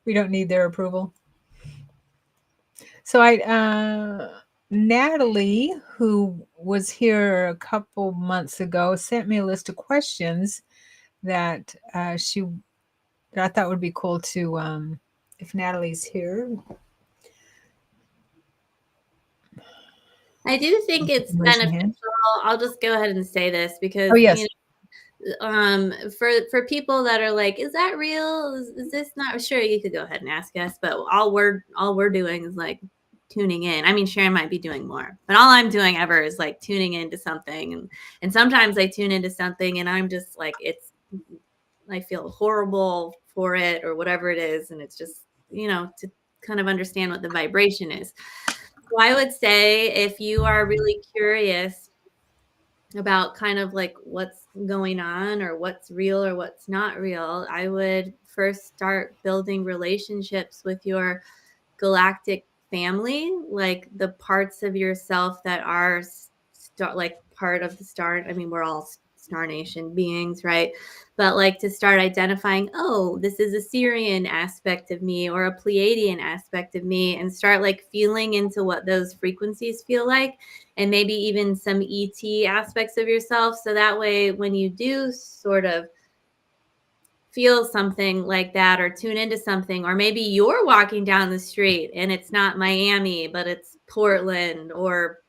Speaker 1: We don't need their approval. So Natalie, who was here a couple months ago, sent me a list of questions that that I thought would be cool to if Natalie's here.
Speaker 2: I do think it's
Speaker 1: Raise your
Speaker 2: beneficial.
Speaker 1: hand.
Speaker 2: I'll just go ahead and say this because
Speaker 1: Oh yes.
Speaker 2: For people that are like, is that real? Is this not sure? You could go ahead and ask us, but all we're doing is like tuning in. I mean, Sharon might be doing more, but all I'm doing ever is like tuning into something, and sometimes I tune into something and I'm just like, I feel horrible for it or whatever it is, and it's just to kind of understand what the vibration is. So I would say if you are really curious about kind of like what's going on or what's real or what's not real, I would first start building relationships with your galactic family, like the parts of yourself that are like part of the star. I mean, we're all Star Nation beings, right? But like to start identifying, oh, this is a Syrian aspect of me or a Pleiadian aspect of me, and start like feeling into what those frequencies feel like, and maybe even some ET aspects of yourself. So that way, when you do sort of feel something like that or tune into something, or maybe you're walking down the street and it's not Miami, but it's Portland or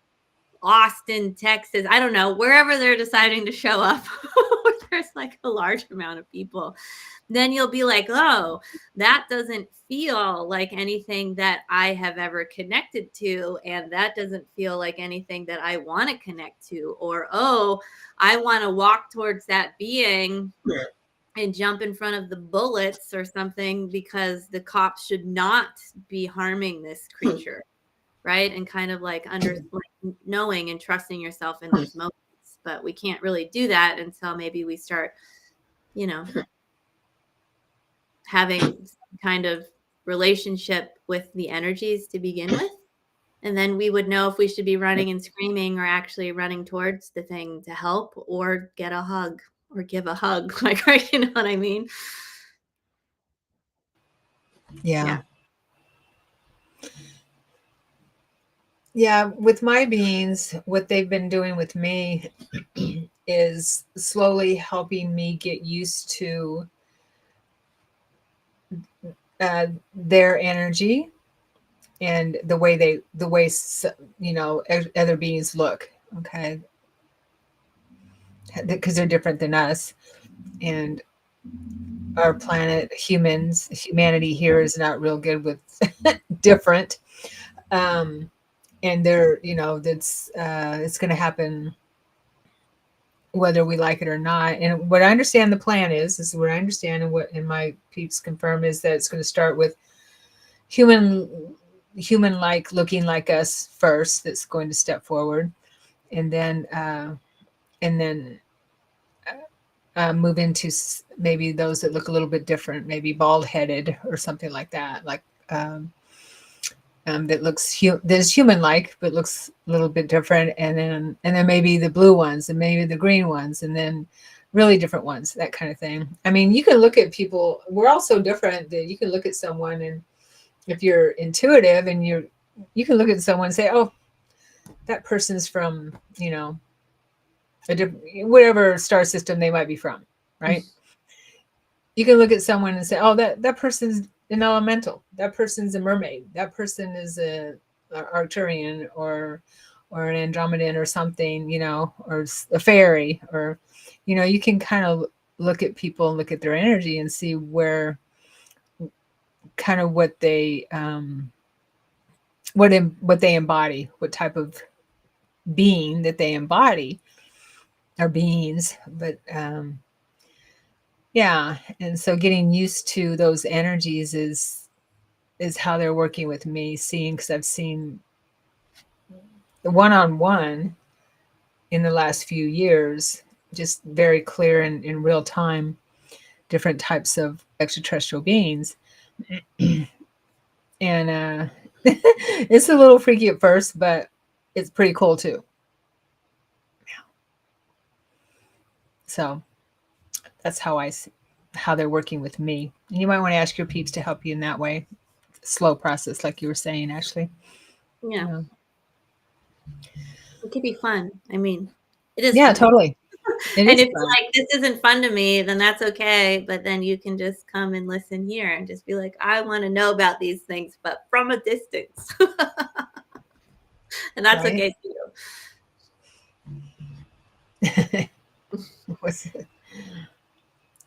Speaker 2: Austin, Texas, I don't know, wherever they're deciding to show up, where there's like a large amount of people, then you'll be like, oh, that doesn't feel like anything that I have ever connected to. And that doesn't feel like anything that I want to connect to. Or, oh, I want to walk towards that being and jump in front of the bullets or something because the cops should not be harming this creature. Right. And kind of like knowing and trusting yourself in those moments. But we can't really do that until maybe we start, having some kind of relationship with the energies to begin with. And then we would know if we should be running and screaming or actually running towards the thing to help or get a hug or give a hug. Like, right, you know what I mean?
Speaker 1: Yeah. Yeah, with my beings, what they've been doing with me is slowly helping me get used to their energy and the way other beings look. Okay, because they're different than us, and our planet, humanity here is not real good with different. Um, and that's it's going to happen whether we like it or not. And what I understand the plan is what I understand, and my peeps confirm, is that it's going to start with human like looking like us first, that's going to step forward, and then and then move into maybe those that look a little bit different, maybe bald headed or something like that, like that that's human like but looks a little bit different, and then maybe the blue ones and maybe the green ones, and then really different ones, that kind of thing. I mean, you can look at people, we're all so different that you can look at someone, and if you're intuitive and you can look at someone and say, oh, that person's from a different, whatever star system they might be from, right? You can look at someone and say, oh, that person's an elemental, that person's a mermaid, that person is a Arcturian or an Andromedan or something, or a fairy, or you can kind of look at people and look at their energy and see where kind of what they what they embody, what type of being that they embody, or beings. But yeah, and so getting used to those energies is how they're working with me, seeing, because I've seen the one-on-one in the last few years, just very clear in real time, different types of extraterrestrial beings. And it's a little freaky at first, but it's pretty cool too. So that's how they're working with me. And you might want to ask your peeps to help you in that way. Slow process, like you were saying, Ashley.
Speaker 2: Yeah.
Speaker 1: Yeah,
Speaker 2: It could be fun. I mean, it is
Speaker 1: yeah,
Speaker 2: fun.
Speaker 1: totally. It
Speaker 2: And
Speaker 1: is
Speaker 2: if
Speaker 1: fun.
Speaker 2: you're like, this isn't fun to me, then that's okay. But then you can just come and listen here and just be like, I want to know about these things, but from a distance. And that's
Speaker 1: Right?
Speaker 2: okay too.
Speaker 1: What's it?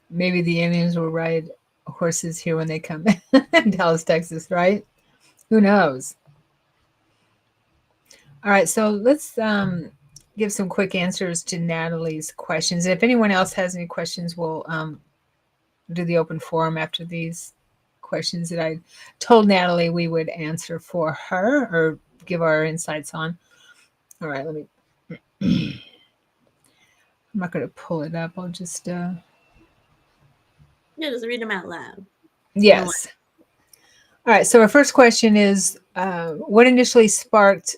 Speaker 1: Maybe the aliens will ride horses here when they come in Dallas, Texas, right? Who knows? All right, so let's give some quick answers to Natalie's questions. If anyone else has any questions, we'll do the open forum after these questions that I told Natalie we would answer for her or give our insights on. All right, let me. I'm not going to pull it up. I'll just.
Speaker 2: Yeah, just read them out loud. No one.
Speaker 1: Yes. All right. So our first question is, what initially sparked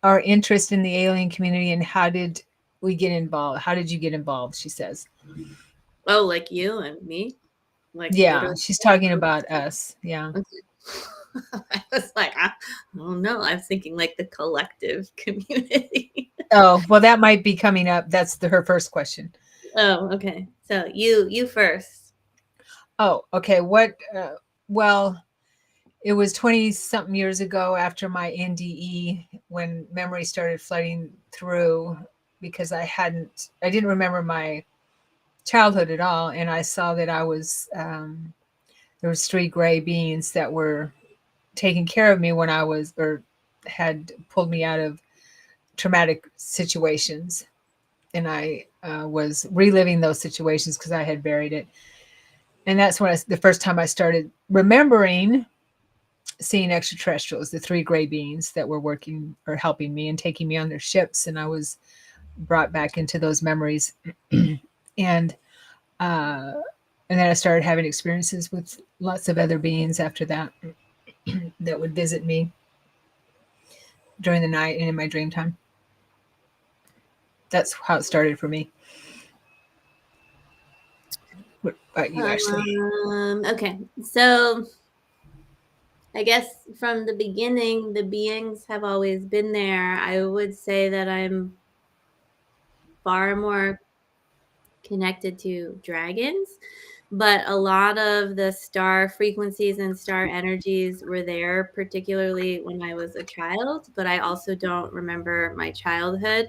Speaker 1: our interest in the alien community, and how did we get involved? How did you get involved? She says.
Speaker 2: Oh, like you and me? Like
Speaker 1: Yeah,
Speaker 2: literally.
Speaker 1: she's talking about us. Yeah.
Speaker 2: I was like, I don't know. I was thinking like the collective community.
Speaker 1: Oh, well, that might be coming up. That's her first question.
Speaker 2: Oh, okay. So you first.
Speaker 1: Oh, okay. Well, it was 20 something years ago after my NDE when memory started flooding through, because I didn't remember my childhood at all. And I saw that there was three gray beings that were taking care of me when I was, or had pulled me out of traumatic situations. And I was reliving those situations because I had buried it. And that's when the first time I started remembering seeing extraterrestrials, the three gray beings that were working or helping me and taking me on their ships. And I was brought back into those memories. and uh, and then I started having experiences with lots of other beings after that that would visit me during the night and in my dream time. That's how it started for me. What about you, Ashley?
Speaker 2: Okay. So I guess from the beginning, the beings have always been there. I would say that I'm far more connected to dragons, but a lot of the star frequencies and star energies were there, particularly when I was a child. But I also don't remember my childhood.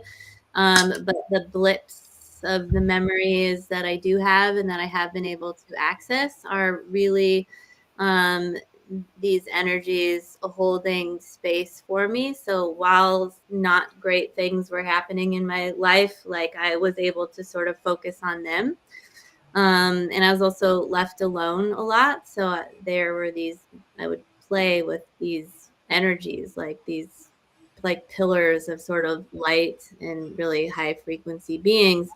Speaker 2: But the blips of the memories that I do have and that I have been able to access are really um, these energies holding space for me. So while not great things were happening in my life, like I was able to sort of focus on them. And I was also left alone a lot. So there were these, I would play with these energies, like these like pillars of sort of light and really high frequency beings.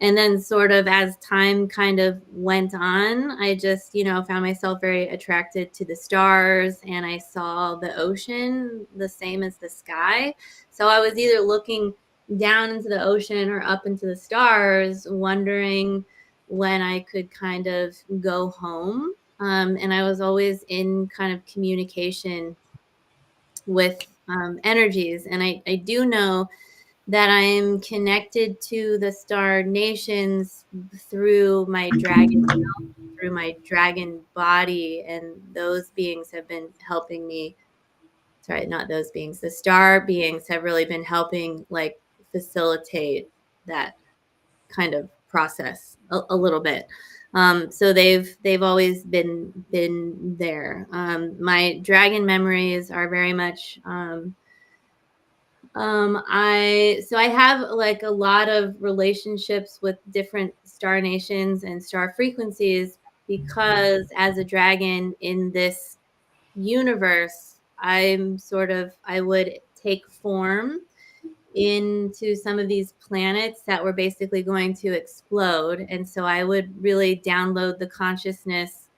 Speaker 2: And then sort of as time kind of went on, I just, found myself very attracted to the stars, and I saw the ocean the same as the sky. So I was either looking down into the ocean or up into the stars, wondering when I could kind of go home. And I was always in kind of communication with energies. And I do know that I'm connected to the star nations through my dragon self, through my dragon body, and those beings have been helping me. Sorry, not those beings. The star beings have really been helping, like, facilitate that kind of process a little bit. So they've always been there. My dragon memories are very much. I have like a lot of relationships with different star nations and star frequencies because as a dragon in this universe, I would take form into some of these planets that were basically going to explode. And so I would really download the consciousness,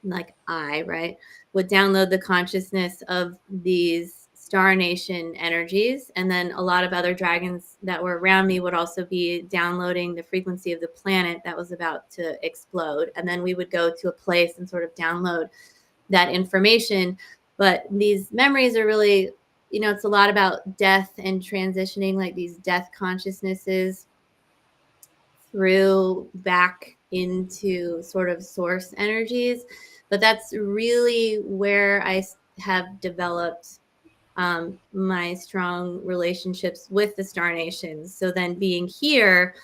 Speaker 2: like right, would download the consciousness of these Star Nation energies. And then a lot of other dragons that were around me would also be downloading the frequency of the planet that was about to explode. And then we would go to a place and sort of download that information. But these memories are really, it's a lot about death and transitioning, like these death consciousnesses through back into sort of source energies. But that's really where I have developed my strong relationships with the Star Nations. So then being here,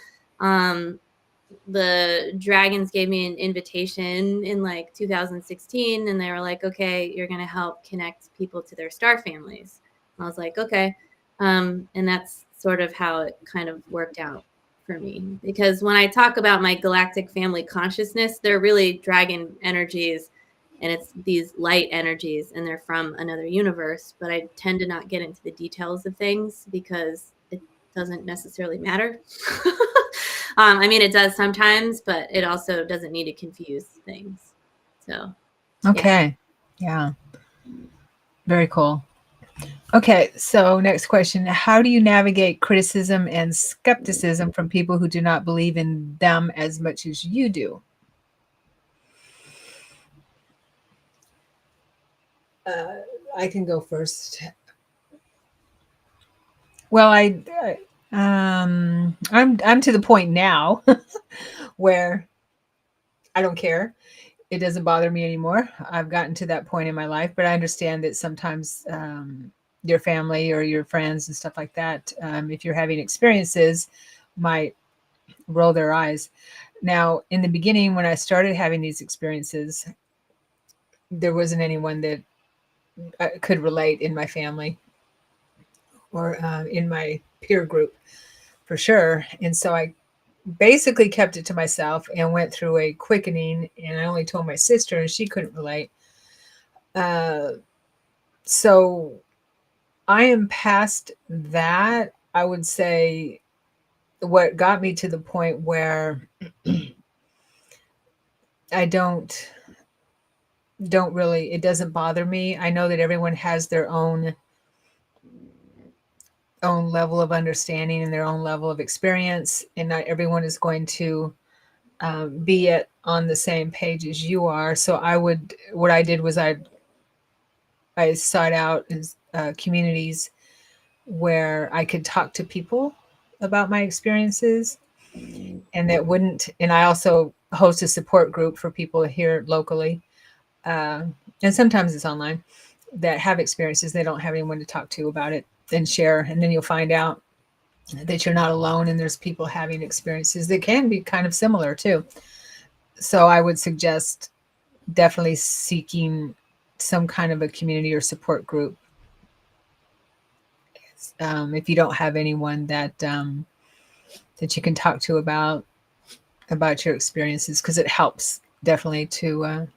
Speaker 2: the dragons gave me an invitation in like 2016, and they were like, okay, you're going to help connect people to their star families. And I was like, okay. And that's sort of how it kind of worked out for me, because when I talk about my galactic family consciousness, they're really dragon energies, and it's these light energies, and they're from another universe. But I tend to not get into the details of things because it doesn't necessarily matter. I mean, it does sometimes, but it also doesn't need to confuse things. So,
Speaker 1: Okay. Yeah. Very cool. Okay. So, next question. How do you navigate criticism and skepticism from people who do not believe in them as much as you do? I can go first. Well, I'm to the point now where I don't care. It doesn't bother me anymore. I've gotten to that point in my life, but I understand that sometimes your family or your friends and stuff like that, if you're having experiences, might roll their eyes. Now, in the beginning, when I started having these experiences, there wasn't anyone that could relate in my family or in my peer group for sure. And so I basically kept it to myself and went through a quickening, and I only told my sister and she couldn't relate. So I am past that. I would say what got me to the point where I don't really, it doesn't bother me. I know that everyone has their own level of understanding and their own level of experience, and not everyone is going to be on the same page as you are. So what I did was I I sought out communities where I could talk to people about my experiences, and that wouldn't. And I also host a support group for people here locally, uh, and sometimes it's online, that have experiences they don't have anyone to talk to about it and share. And then you'll find out that you're not alone, and there's people having experiences that can be kind of similar too. So I would suggest definitely seeking some kind of a community or support group, if you don't have anyone that you can talk to about your experiences, because it helps definitely to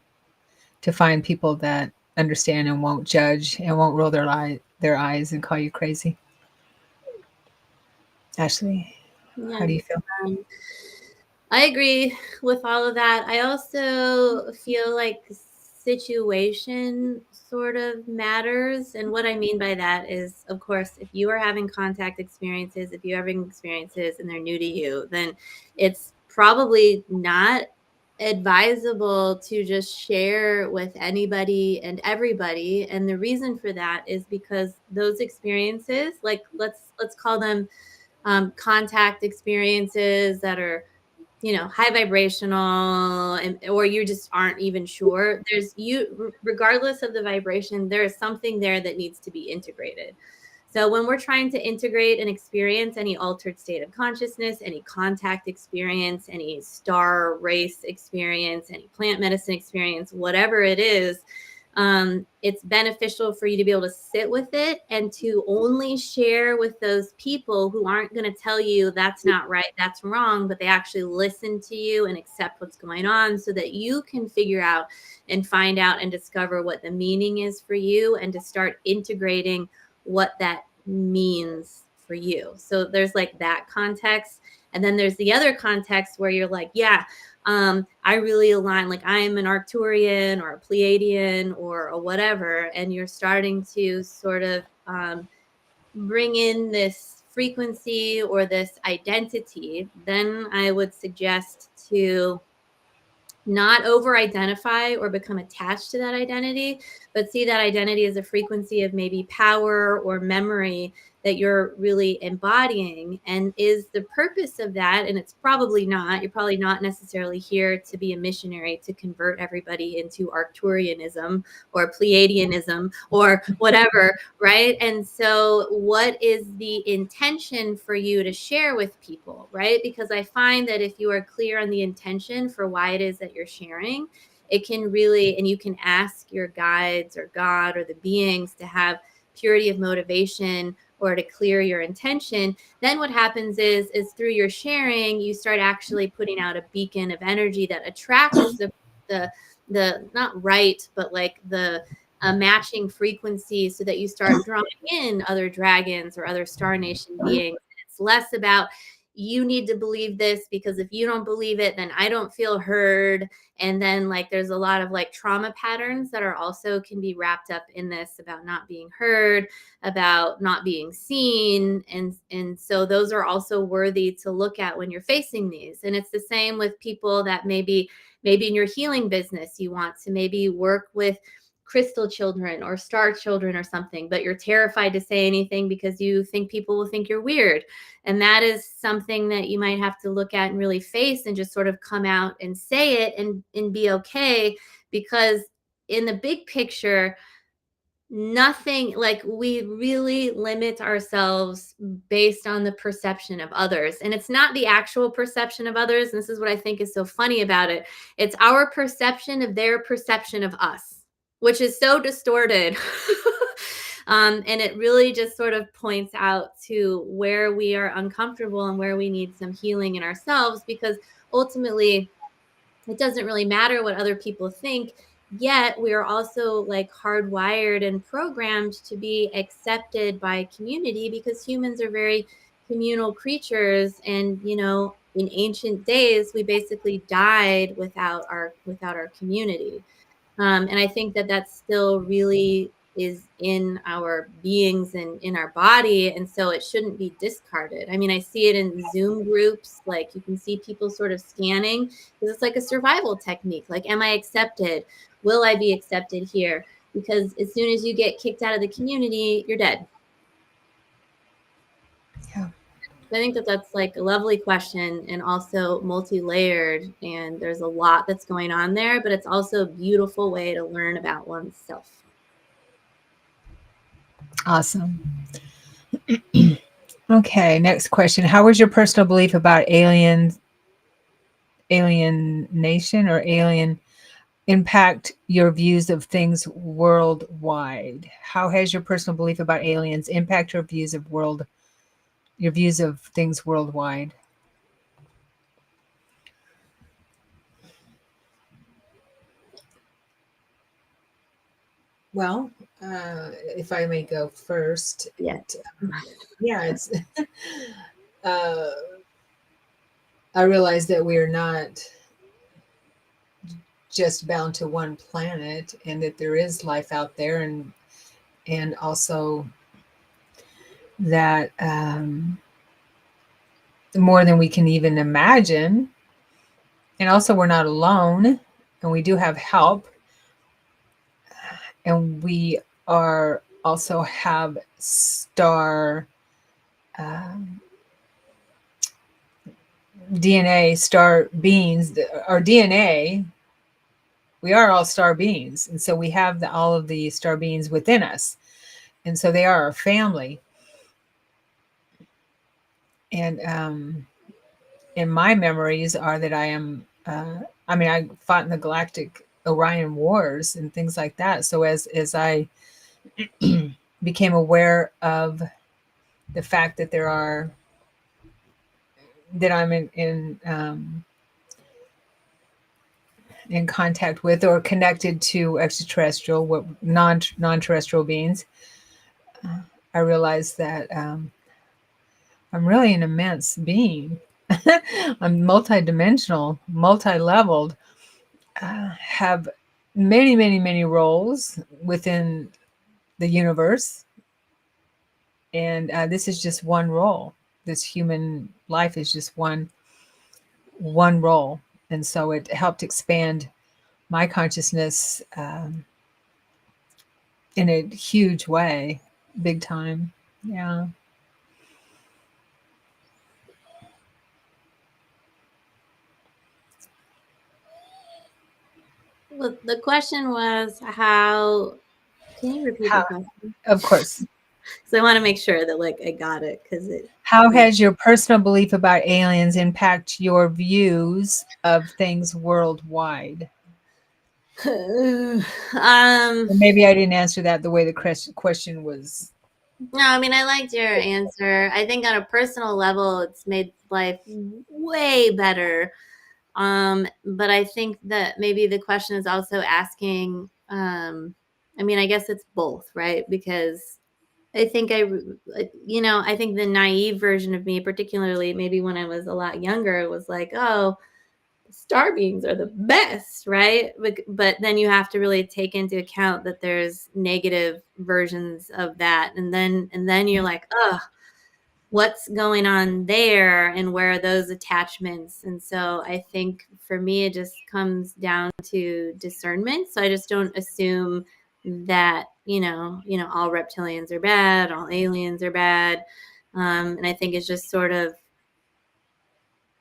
Speaker 1: find people that understand and won't judge and won't roll their eyes and call you crazy. Ashley, how
Speaker 2: Yeah.
Speaker 1: do you feel?
Speaker 2: I agree with all of that. I also feel like situation sort of matters. And what I mean by that is, of course, if you are having contact experiences, if you're having experiences and they're new to you, then it's probably not advisable to just share with anybody and everybody. And the reason for that is because those experiences, like let's call them contact experiences that are, high vibrational, or you just aren't even sure. There's regardless of the vibration, there is something there that needs to be integrated. So when we're trying to integrate and experience any altered state of consciousness, any contact experience, any star race experience, any plant medicine experience, whatever it is, it's beneficial for you to be able to sit with it and to only share with those people who aren't going to tell you that's not right, that's wrong, but they actually listen to you and accept what's going on, so that you can figure out and find out and discover what the meaning is for you, and to start integrating what that means for you. So there's like that context. And then there's the other context where you're like, yeah, I really align, like I'm an Arcturian or a Pleiadian or a whatever, and you're starting to sort of bring in this frequency or this identity, then I would suggest to not over identify or become attached to that identity, but see that identity as a frequency of maybe power or memory that you're really embodying. And is the purpose of that, and it's probably not, you're probably not necessarily here to be a missionary to convert everybody into Arcturianism or Pleiadianism or whatever, right? And so what is the intention for you to share with people, right? Because I find that if you are clear on the intention for why it is that you're sharing, it can really, and you can ask your guides or God or the beings to have purity of motivation or to clear your intention. Then what happens is through your sharing, you start actually putting out a beacon of energy that attracts the not right, but like the matching frequency, so that you start drawing in other dragons or other Star Nation beings. It's less about, you need to believe this, because if you don't believe it, then I don't feel heard. And then like there's a lot of like trauma patterns that are also can be wrapped up in this, about not being heard, about not being seen. And so those are also worthy to look at when you're facing these. And it's the same with people that maybe in your healing business, you want to maybe work with crystal children or star children or something, but you're terrified to say anything because you think people will think you're weird. And that is something that you might have to look at and really face, and just sort of come out and say it and be okay. Because in the big picture, nothing, like, we really limit ourselves based on the perception of others. And it's not the actual perception of others. And this is what I think is so funny about it. It's our perception of their perception of us, which is so distorted. And it really just sort of points out to where we are uncomfortable and where we need some healing in ourselves, because ultimately it doesn't really matter what other people think. Yet we are also like hardwired and programmed to be accepted by community, because humans are very communal creatures. And, in ancient days, we basically died without our community. And I think that that still really is in our beings and in our body. And so it shouldn't be discarded. I mean, I see it in Zoom groups. Like, you can see people sort of scanning, because it's like a survival technique. Like, am I accepted? Will I be accepted here? because as soon as you get kicked out of the community, you're dead.
Speaker 1: Yeah.
Speaker 2: I think that that's like a lovely question and also multi-layered, and there's a lot that's going on there, but it's also a beautiful way to learn about oneself.
Speaker 1: Awesome. Okay, next question. How was your personal belief about alienation or alien impact your views of things worldwide? How has your personal belief about aliens impact your views of things worldwide? Well, if I may go first,
Speaker 2: Yeah.
Speaker 1: it's I realize that we are not just bound to one planet, and that there is life out there, and also that more than we can even imagine. And also, we're not alone, and we do have help, and we are also have star DNA, star beings. Our DNA, we are all star beings, and so we have all of the star beings within us, and so they are our family. And in my memories are that I am. I fought in the Galactic Orion Wars and things like that. So as I became aware of the fact that I'm in contact with or connected to extraterrestrial, what non-terrestrial beings, I realized that I'm really an immense being. I'm multidimensional, multi-leveled, have many, many, many roles within the universe, and this is just one role. This human life is just one role, and so it helped expand my consciousness in a huge way, big time. Yeah.
Speaker 2: Well, the question was how. Can you repeat the
Speaker 1: How,
Speaker 2: question?
Speaker 1: of course.
Speaker 2: So I want to make sure that like I got it because it.
Speaker 1: How has your personal belief about aliens impact your views of things worldwide? Or maybe I didn't answer that the way the question was.
Speaker 2: No, I mean, I liked your answer. I think on a personal level, it's made life way better. But I think that maybe the question is also asking, I mean, I guess it's both, right? Because I think I think the naive version of me, particularly maybe when I was a lot younger, was like, oh, star beings are the best, right? But then you have to really take into account that there's negative versions of that, and then you're like, oh, what's going on there, and where are those attachments? And so I think for me, it just comes down to discernment. So I just don't assume that all reptilians are bad, all aliens are bad, and I think it's just sort of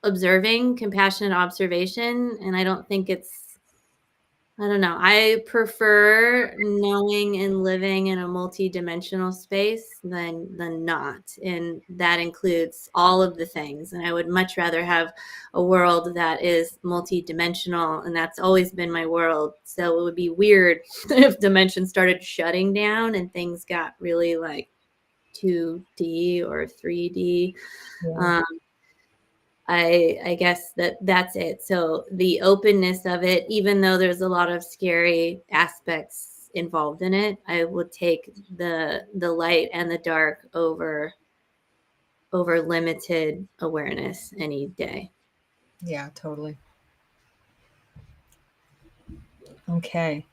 Speaker 2: observing, compassionate observation. And I don't think I don't know. I prefer knowing and living in a multi-dimensional space than not. And that includes all of the things. And I would much rather have a world that is multi-dimensional, and that's always been my world. So it would be weird if dimensions started shutting down and things got really like 2D or 3D.
Speaker 1: Yeah.
Speaker 2: I guess that's it. So the openness of it, even though there's a lot of scary aspects involved in it, I would take the light and the dark over limited awareness any day.
Speaker 1: Yeah, totally. Okay.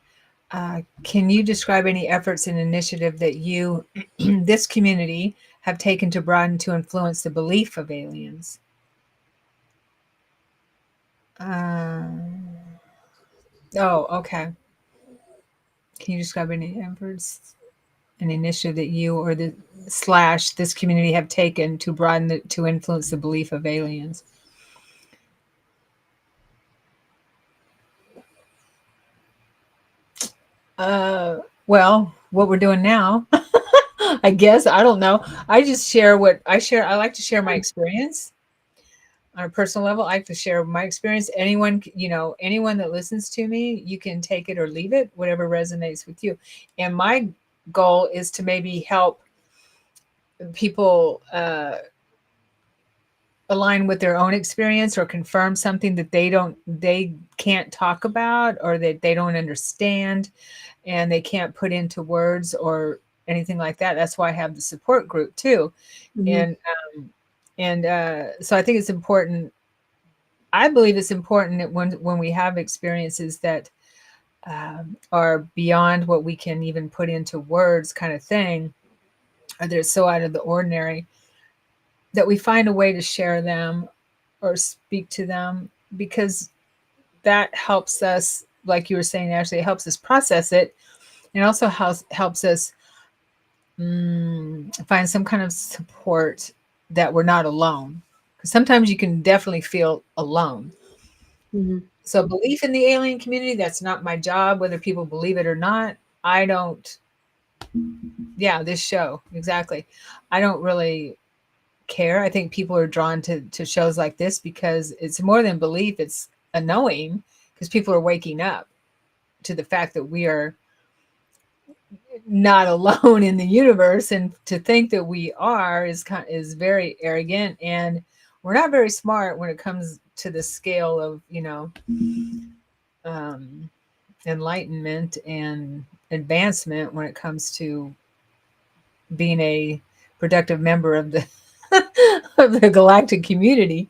Speaker 1: Can you describe any efforts and initiative that you, this community, have taken to broaden to influence the belief of aliens? Oh, okay. Can you describe any efforts, an initiative that you or the slash this community have taken to broaden to influence the belief of aliens? Well, what we're doing now, I guess, I don't know. I just share what I share. I like to share my experience on a personal level. I like to share my experience. Anyone, anyone that listens to me, you can take it or leave it, whatever resonates with you. And my goal is to maybe help people align with their own experience or confirm something that they can't talk about or that they don't understand and they can't put into words or anything like that. That's why I have the support group too.
Speaker 2: Mhm.
Speaker 1: And so I think it's important. I believe it's important that when we have experiences that are beyond what we can even put into words, kind of thing, or they're so out of the ordinary, that we find a way to share them or speak to them, because that helps us, like you were saying, Ashley, it helps us process it. And also helps us find some kind of support that we're not alone. Because sometimes you can definitely feel alone.
Speaker 2: Mhm.
Speaker 1: So belief in the alien community, that's not my job, whether people believe it or not. I don't, yeah, this show, exactly. I don't really care. I think people are drawn to shows like this because it's more than belief, it's a knowing, because people are waking up to the fact that we are not alone in the universe, and to think that we are is very arrogant, and we're not very smart when it comes to the scale of um, enlightenment and advancement when it comes to being a productive member of the of the galactic community.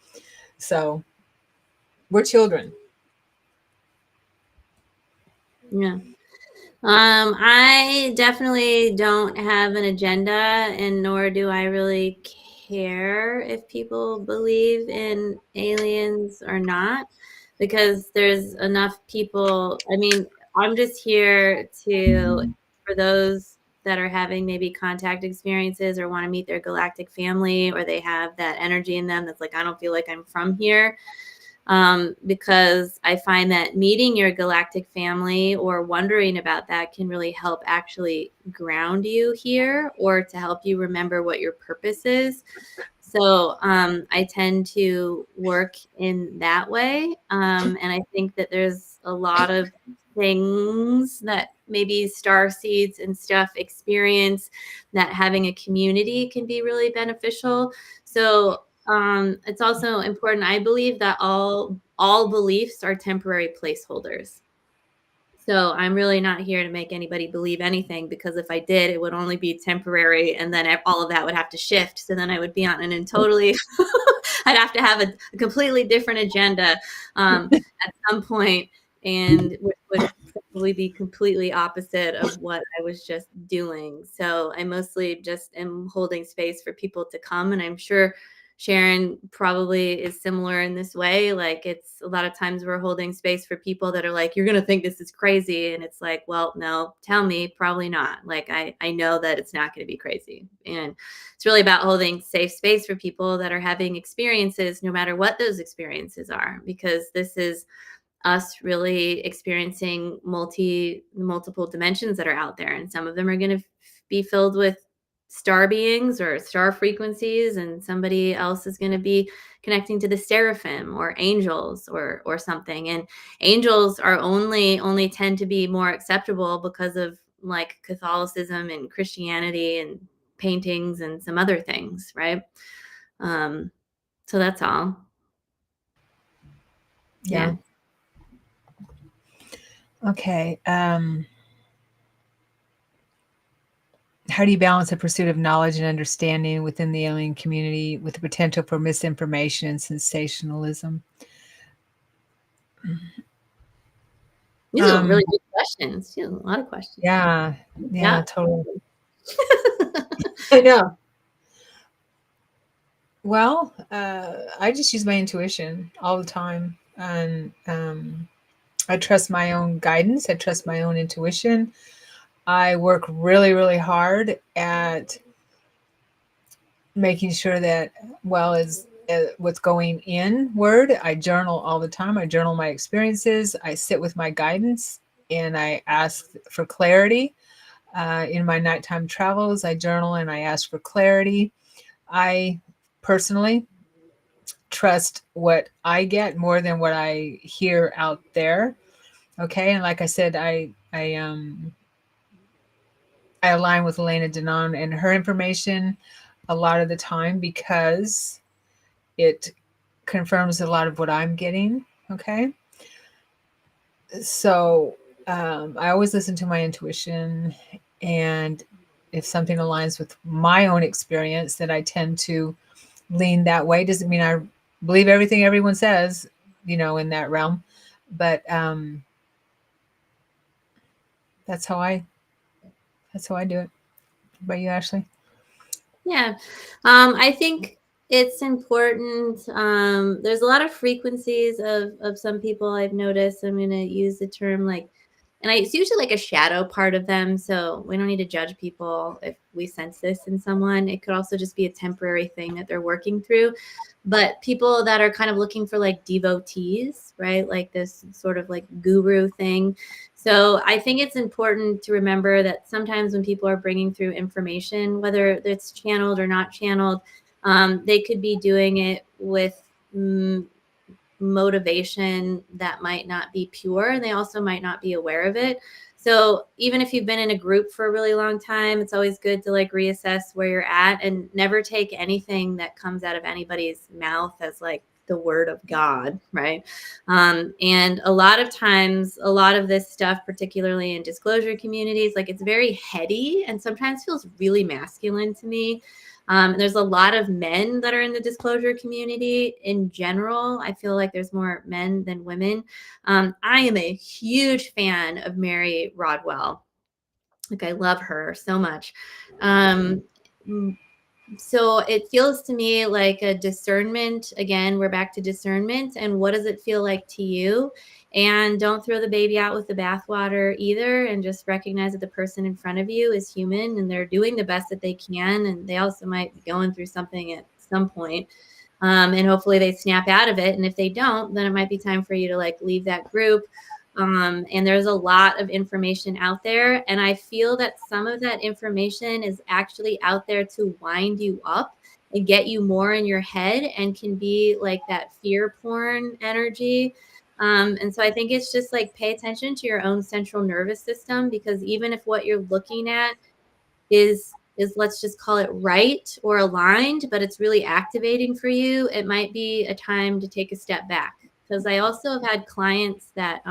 Speaker 1: So we're children.
Speaker 2: Yeah. I definitely don't have an agenda, and nor do I really care if people believe in aliens or not, because there's enough people. I mean, I'm just here for those that are having maybe contact experiences or want to meet their galactic family, or they have that energy in them that's like, I don't feel like I'm from here. Because I find that meeting your galactic family or wondering about that can really help actually ground you here, or to help you remember what your purpose is. So I tend to work in that way. And I think that there's a lot of things that maybe star seeds and stuff experience, that having a community can be really beneficial. So it's also important. I believe that all beliefs are temporary placeholders. So I'm really not here to make anybody believe anything, because if I did, it would only be temporary, and then all of that would have to shift. So then I would be on an totally, I'd have to have a completely different agenda at some point, and would probably be completely opposite of what I was just doing. So I mostly just am holding space for people to come, and I'm sure Sharon probably is similar in this way. Like, it's a lot of times we're holding space for people that are like, you're going to think this is crazy. And it's like, well, no, tell me, probably not. Like, I know that it's not going to be crazy. And it's really about holding safe space for people that are having experiences, no matter what those experiences are, because this is us really experiencing multiple dimensions that are out there. And some of them are going to be filled with star beings or star frequencies, and somebody else is going to be connecting to the seraphim or angels or something. And angels are only tend to be more acceptable because of like Catholicism and Christianity and paintings and some other things, right? um so that's all.
Speaker 1: Yeah.
Speaker 2: Yeah.
Speaker 1: Okay. How do you balance the pursuit of knowledge and understanding within the alien community with the potential for misinformation and sensationalism?
Speaker 2: These are really
Speaker 1: Um,
Speaker 2: good questions. She has a lot of questions.
Speaker 1: yeah,
Speaker 2: Yeah.
Speaker 1: yeah, totally. I know. Well, I just use my intuition all the time, and I trust my own guidance. I trust my own intuition. I work really, really hard at making sure that, well, as what's going inward, I journal all the time. I journal my experiences. I sit with my guidance and I ask for clarity. In my nighttime travels, I journal and I ask for clarity. I personally trust what I get more than what I hear out there. Okay, and like I said, I align with Elena Denon and her information a lot of the time because it confirms a lot of what I'm getting. Okay, so I always listen to my intuition, and if something aligns with my own experience, that I tend to lean that way. Doesn't mean I believe everything everyone says, in that realm, but that's how I do it. What about you, Ashley?
Speaker 2: Yeah. I think it's important. There's a lot of frequencies of some people I've noticed. I'm going to use the term like, and it's usually like a shadow part of them. So we don't need to judge people if we sense this in someone. It could also just be a temporary thing that they're working through. But people that are kind of looking for like devotees, right? Like this sort of like guru thing. So I think it's important to remember that sometimes when people are bringing through information, whether it's channeled or not channeled, they could be doing it with motivation that might not be pure, and they also might not be aware of it. So even if you've been in a group for a really long time, it's always good to like reassess where you're at and never take anything that comes out of anybody's mouth as like the word of God, right? And a lot of times, a lot of this stuff, particularly in disclosure communities, like it's very heady and sometimes feels really masculine to me. There's a lot of men that are in the disclosure community in general. I feel like there's more men than women. I am a huge fan of Mary Rodwell. Like I love her so much. So it feels to me like a discernment. Again, we're back to discernment. And what does it feel like to you? And don't throw the baby out with the bathwater either. And just recognize that the person in front of you is human and they're doing the best that they can. And they also might be going through something at some point. And hopefully they snap out of it. And if they don't, then it might be time for you to like leave that group. And there's a lot of information out there. And I feel that some of that information is actually out there to wind you up and get you more in your head and can be like that fear porn energy. And so I think it's just like pay attention to your own central nervous system, because even if what you're looking at is let's just call it right or aligned, but it's really activating for you, it might be a time to take a step back. Because I also have had clients that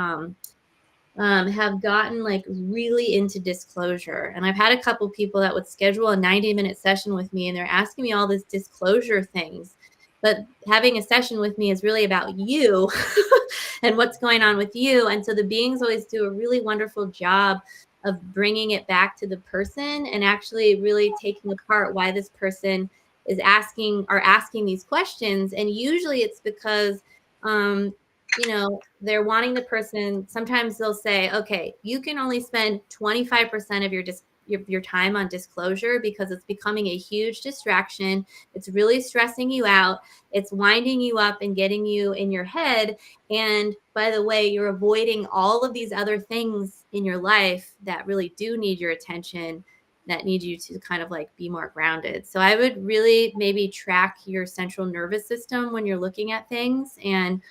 Speaker 2: have gotten like really into disclosure. And I've had a couple people that would schedule a 90-minute session with me and they're asking me all these disclosure things. But having a session with me is really about you and what's going on with you. And so the beings always do a really wonderful job of bringing it back to the person and actually really taking apart why this person is asking these questions. And usually it's because they're wanting the person. Sometimes they'll say, okay, you can only spend 25% of your time on disclosure because it's becoming a huge distraction. It's really stressing you out. It's winding you up and getting you in your head. And by the way, you're avoiding all of these other things in your life that really do need your attention, that need you to kind of like be more grounded. So I would really maybe track your central nervous system when you're looking at things, and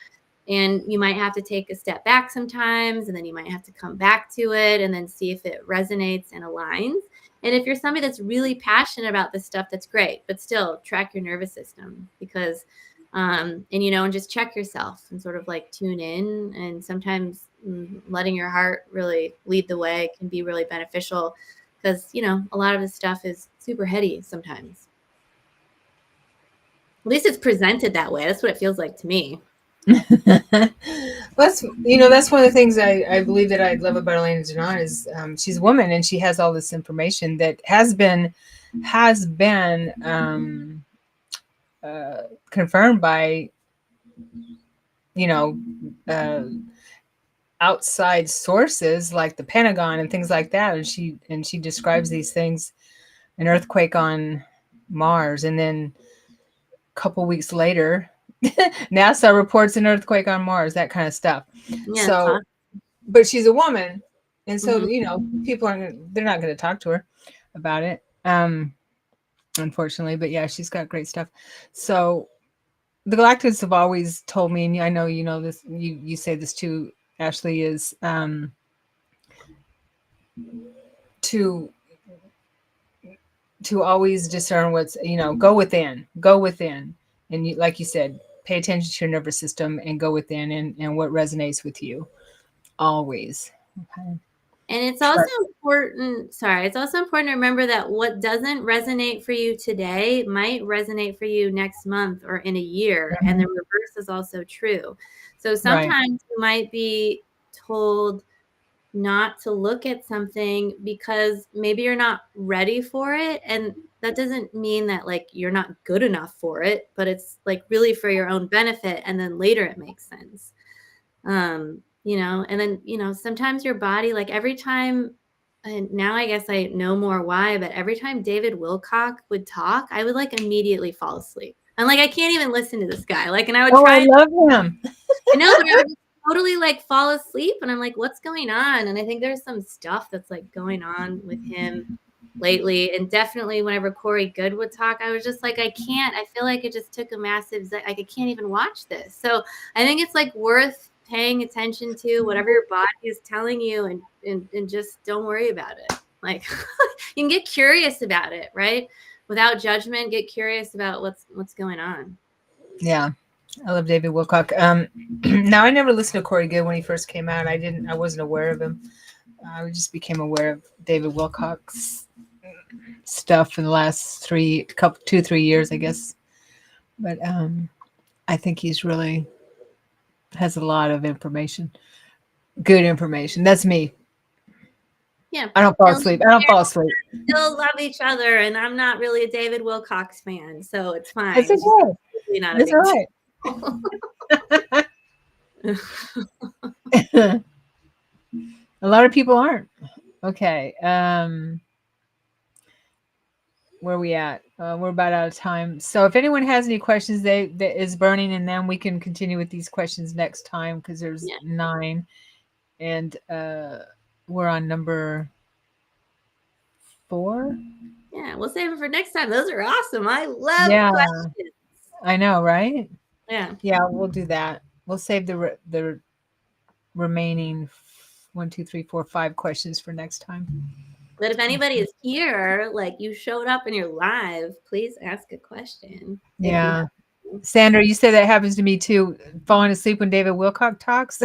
Speaker 2: you might have to take a step back sometimes, and then you might have to come back to it and then see if it resonates and aligns. And if you're somebody that's really passionate about this stuff, that's great, but still track your nervous system, because and just check yourself and sort of like tune in. And sometimes letting your heart really lead the way can be really beneficial, because a lot of this stuff is super heady sometimes. At least it's presented that way. That's what it feels like to me.
Speaker 1: That's that's one of the things I believe that I love about Elena Denon is she's a woman and she has all this information that has been confirmed by outside sources like the Pentagon and things like that, and she describes these things, an earthquake on Mars, and then a couple weeks later NASA reports an earthquake on Mars, that kind of stuff.
Speaker 2: Yeah, it's
Speaker 1: So,
Speaker 2: awesome.
Speaker 1: but she's a woman, and so
Speaker 2: Mhm.
Speaker 1: people aren't, they're not going to talk to her about it, unfortunately. But yeah, she's got great stuff. So the Galactics have always told me, and I know you know this, you say this too, Ashley, is to always discern what's, go within, and like you said, pay attention to your nervous system and go within, and what resonates with you always. Okay.
Speaker 2: And it's also important, it's also important to remember that what doesn't resonate for you today might resonate for you next month or in a year. And the reverse is also true. So sometimes you might be told not to look at something because maybe you're not ready for it. And that doesn't mean that like you're not good enough for it, but it's like really for your own benefit. And then later it makes sense. And then, sometimes your body, like every time, and now I guess I know more why, but every time David Wilcock would talk, I would like immediately fall asleep. I'm like, I can't even listen to this guy. Like, and I would try.
Speaker 1: I love him.
Speaker 2: I know, but I would totally like fall asleep. And I'm like, what's going on? And I think there's some stuff that's like going on with him lately. And definitely whenever Corey Good would talk, I was just like, I can't. I feel like it just took a massive, like, I can't even watch this. So I think it's like worth paying attention to whatever your body is telling you, and just don't worry about it. Like you can get curious about it, right? Without judgment, get curious about what's going on.
Speaker 1: Yeah. I love David Wilcock. Now I never listened to Corey Good when he first came out. I wasn't aware of him. I just became aware of David Wilcock's stuff in the last 2-3 years, I guess. But I think he's really has a lot of information, good information. That's me.
Speaker 2: Yeah,
Speaker 1: I don't fall asleep.
Speaker 2: Still love each other, and I'm not really a David Wilcox fan, so it's fine.
Speaker 1: That's
Speaker 2: it's
Speaker 1: okay.
Speaker 2: really not
Speaker 1: That's all right. A lot of people aren't. Okay. Where are we at? We're about out of time. So if anyone has any questions that is burning in them, we can continue with these questions next time because there's 9, and we're on number 4.
Speaker 2: Yeah, we'll save it for next time. Those are awesome. I love questions.
Speaker 1: I know, right?
Speaker 2: Yeah.
Speaker 1: Yeah, we'll do that. We'll save the remaining 1, 2, 3, 4, 5 questions for next time.
Speaker 2: But if anybody is here, like you showed up and you're live, please ask a question.
Speaker 1: Yeah. Sandra, you said that happens to me too, falling asleep when David Wilcock talks.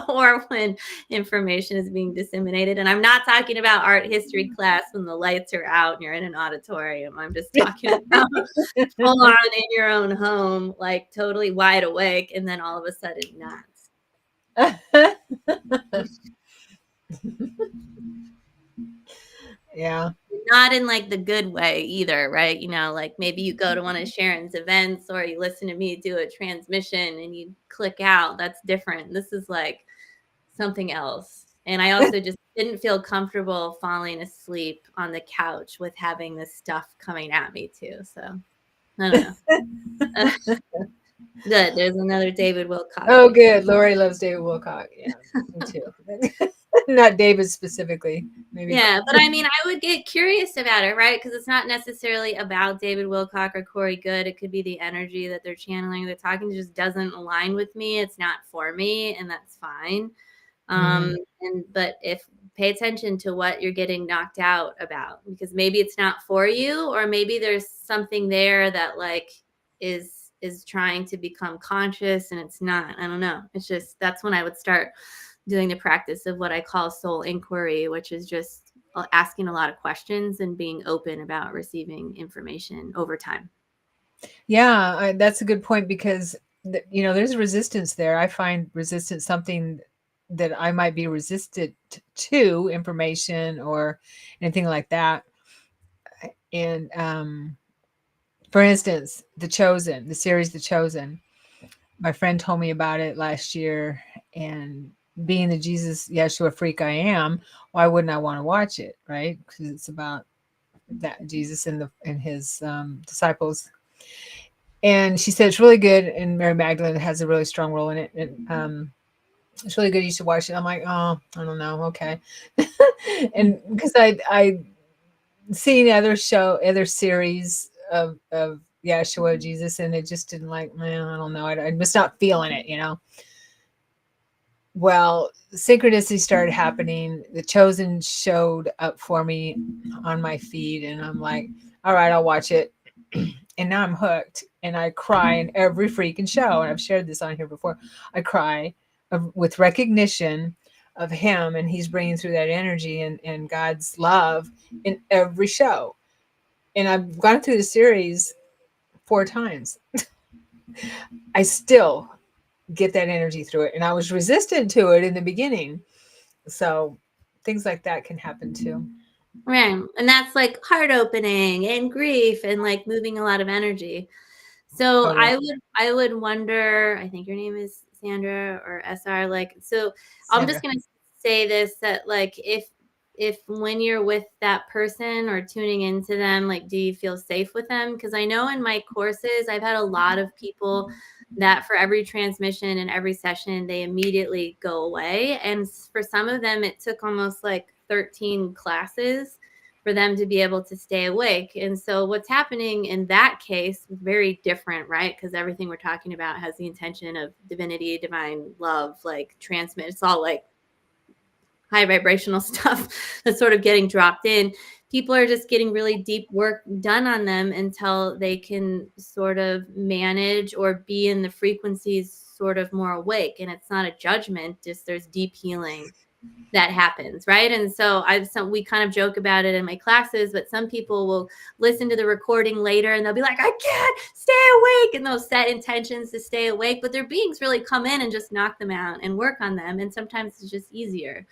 Speaker 2: Or when information is being disseminated. And I'm not talking about art history class when the lights are out and you're in an auditorium. I'm just talking about full on in your own home, like totally wide awake, and then all of a sudden not.
Speaker 1: Yeah.
Speaker 2: Not in like the good way either, right? Like maybe you go to one of Sharon's events or you listen to me do a transmission and you click out. That's different. This is like something else. And I also just didn't feel comfortable falling asleep on the couch with having this stuff coming at me too. So I don't know. Good. There's another David Wilcock.
Speaker 1: Oh, good. Lori loves David Wilcock. Yeah, me too. Not David specifically. Maybe.
Speaker 2: Yeah, but I mean, I would get curious about it, right? Because it's not necessarily about David Wilcock or Corey Good. It could be the energy that they're channeling, they're talking, just doesn't align with me. It's not for me, and that's fine. But if pay attention to what you're getting knocked out about, because maybe it's not for you, or maybe there's something there that like is trying to become conscious and it's not. I don't know. It's just, that's when I would start doing the practice of what I call soul inquiry, which is just asking a lot of questions and being open about receiving information over time.
Speaker 1: Yeah, that's a good point, because there's resistance there. I find resistance something that I might be resistant to information or anything like that. And for instance, the series The Chosen, my friend told me about it last year, and being the Jesus Yeshua freak I am, why wouldn't I want to watch it, right? Because it's about that Jesus and his disciples. And she said it's really good, and Mary Magdalene has a really strong role in it. And it's really good. You should watch it. I'm like, oh, I don't know, okay. And because I seen other series of Yeshua Jesus, and it just didn't like, man, I don't know, I'm just not feeling it, you know. Well, synchronicity started happening. The Chosen showed up for me on my feed, and I'm like, all right, I'll watch it. And now I'm hooked, and I cry in every freaking show. And I've shared this on here before. I cry with recognition of him, and he's bringing through that energy and God's love in every show. And I've gone through the series 4 times. I still get that energy through it, and I was resistant to it in the beginning. So things like that can happen too.
Speaker 2: Right. And that's like heart opening and grief and like moving a lot of energy. So
Speaker 1: Totally.
Speaker 2: I would wonder, I think your name is Sandra or SR, like, so I'm just
Speaker 1: Sandra.
Speaker 2: gonna say this, that like if when you're with that person or tuning into them, like, do you feel safe with them? Because I know in my courses I've had a lot of people that for every transmission and every session they immediately go away, and for some of them it took almost like 13 classes for them to be able to stay awake. And so what's happening in that case is very different, right? Because everything we're talking about has the intention of divinity, divine love, like transmit. It's all like high vibrational stuff that's sort of getting dropped in. People are just getting really deep work done on them until they can sort of manage or be in the frequencies sort of more awake. And it's not a judgment, just there's deep healing that happens, right? And so we kind of joke about it in my classes, but some people will listen to the recording later and they'll be like, I can't stay awake, and they'll set intentions to stay awake, but their beings really come in and just knock them out and work on them, and sometimes it's just easier.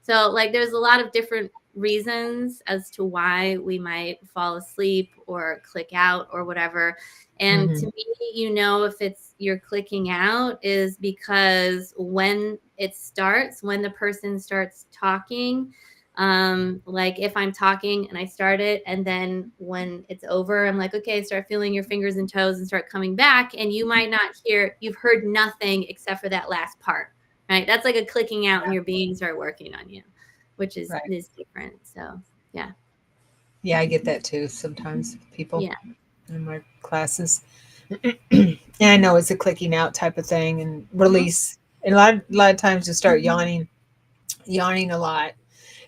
Speaker 2: So like there's a lot of different reasons as to why we might fall asleep or click out or whatever. And to me, you know, if it's you're clicking out is because when it starts, when the person starts talking, like if I'm talking and I start it, and then when it's over, I'm like, okay, start feeling your fingers and toes and start coming back. And you might not hear, you've heard nothing except for that last part, right? That's like a clicking out and your beings are working on you, which is different. So, yeah.
Speaker 1: Yeah, I get that too sometimes, people
Speaker 2: Yeah.
Speaker 1: in my classes. And I know it's a clicking out type of thing and release. And a lot of times you start yawning a lot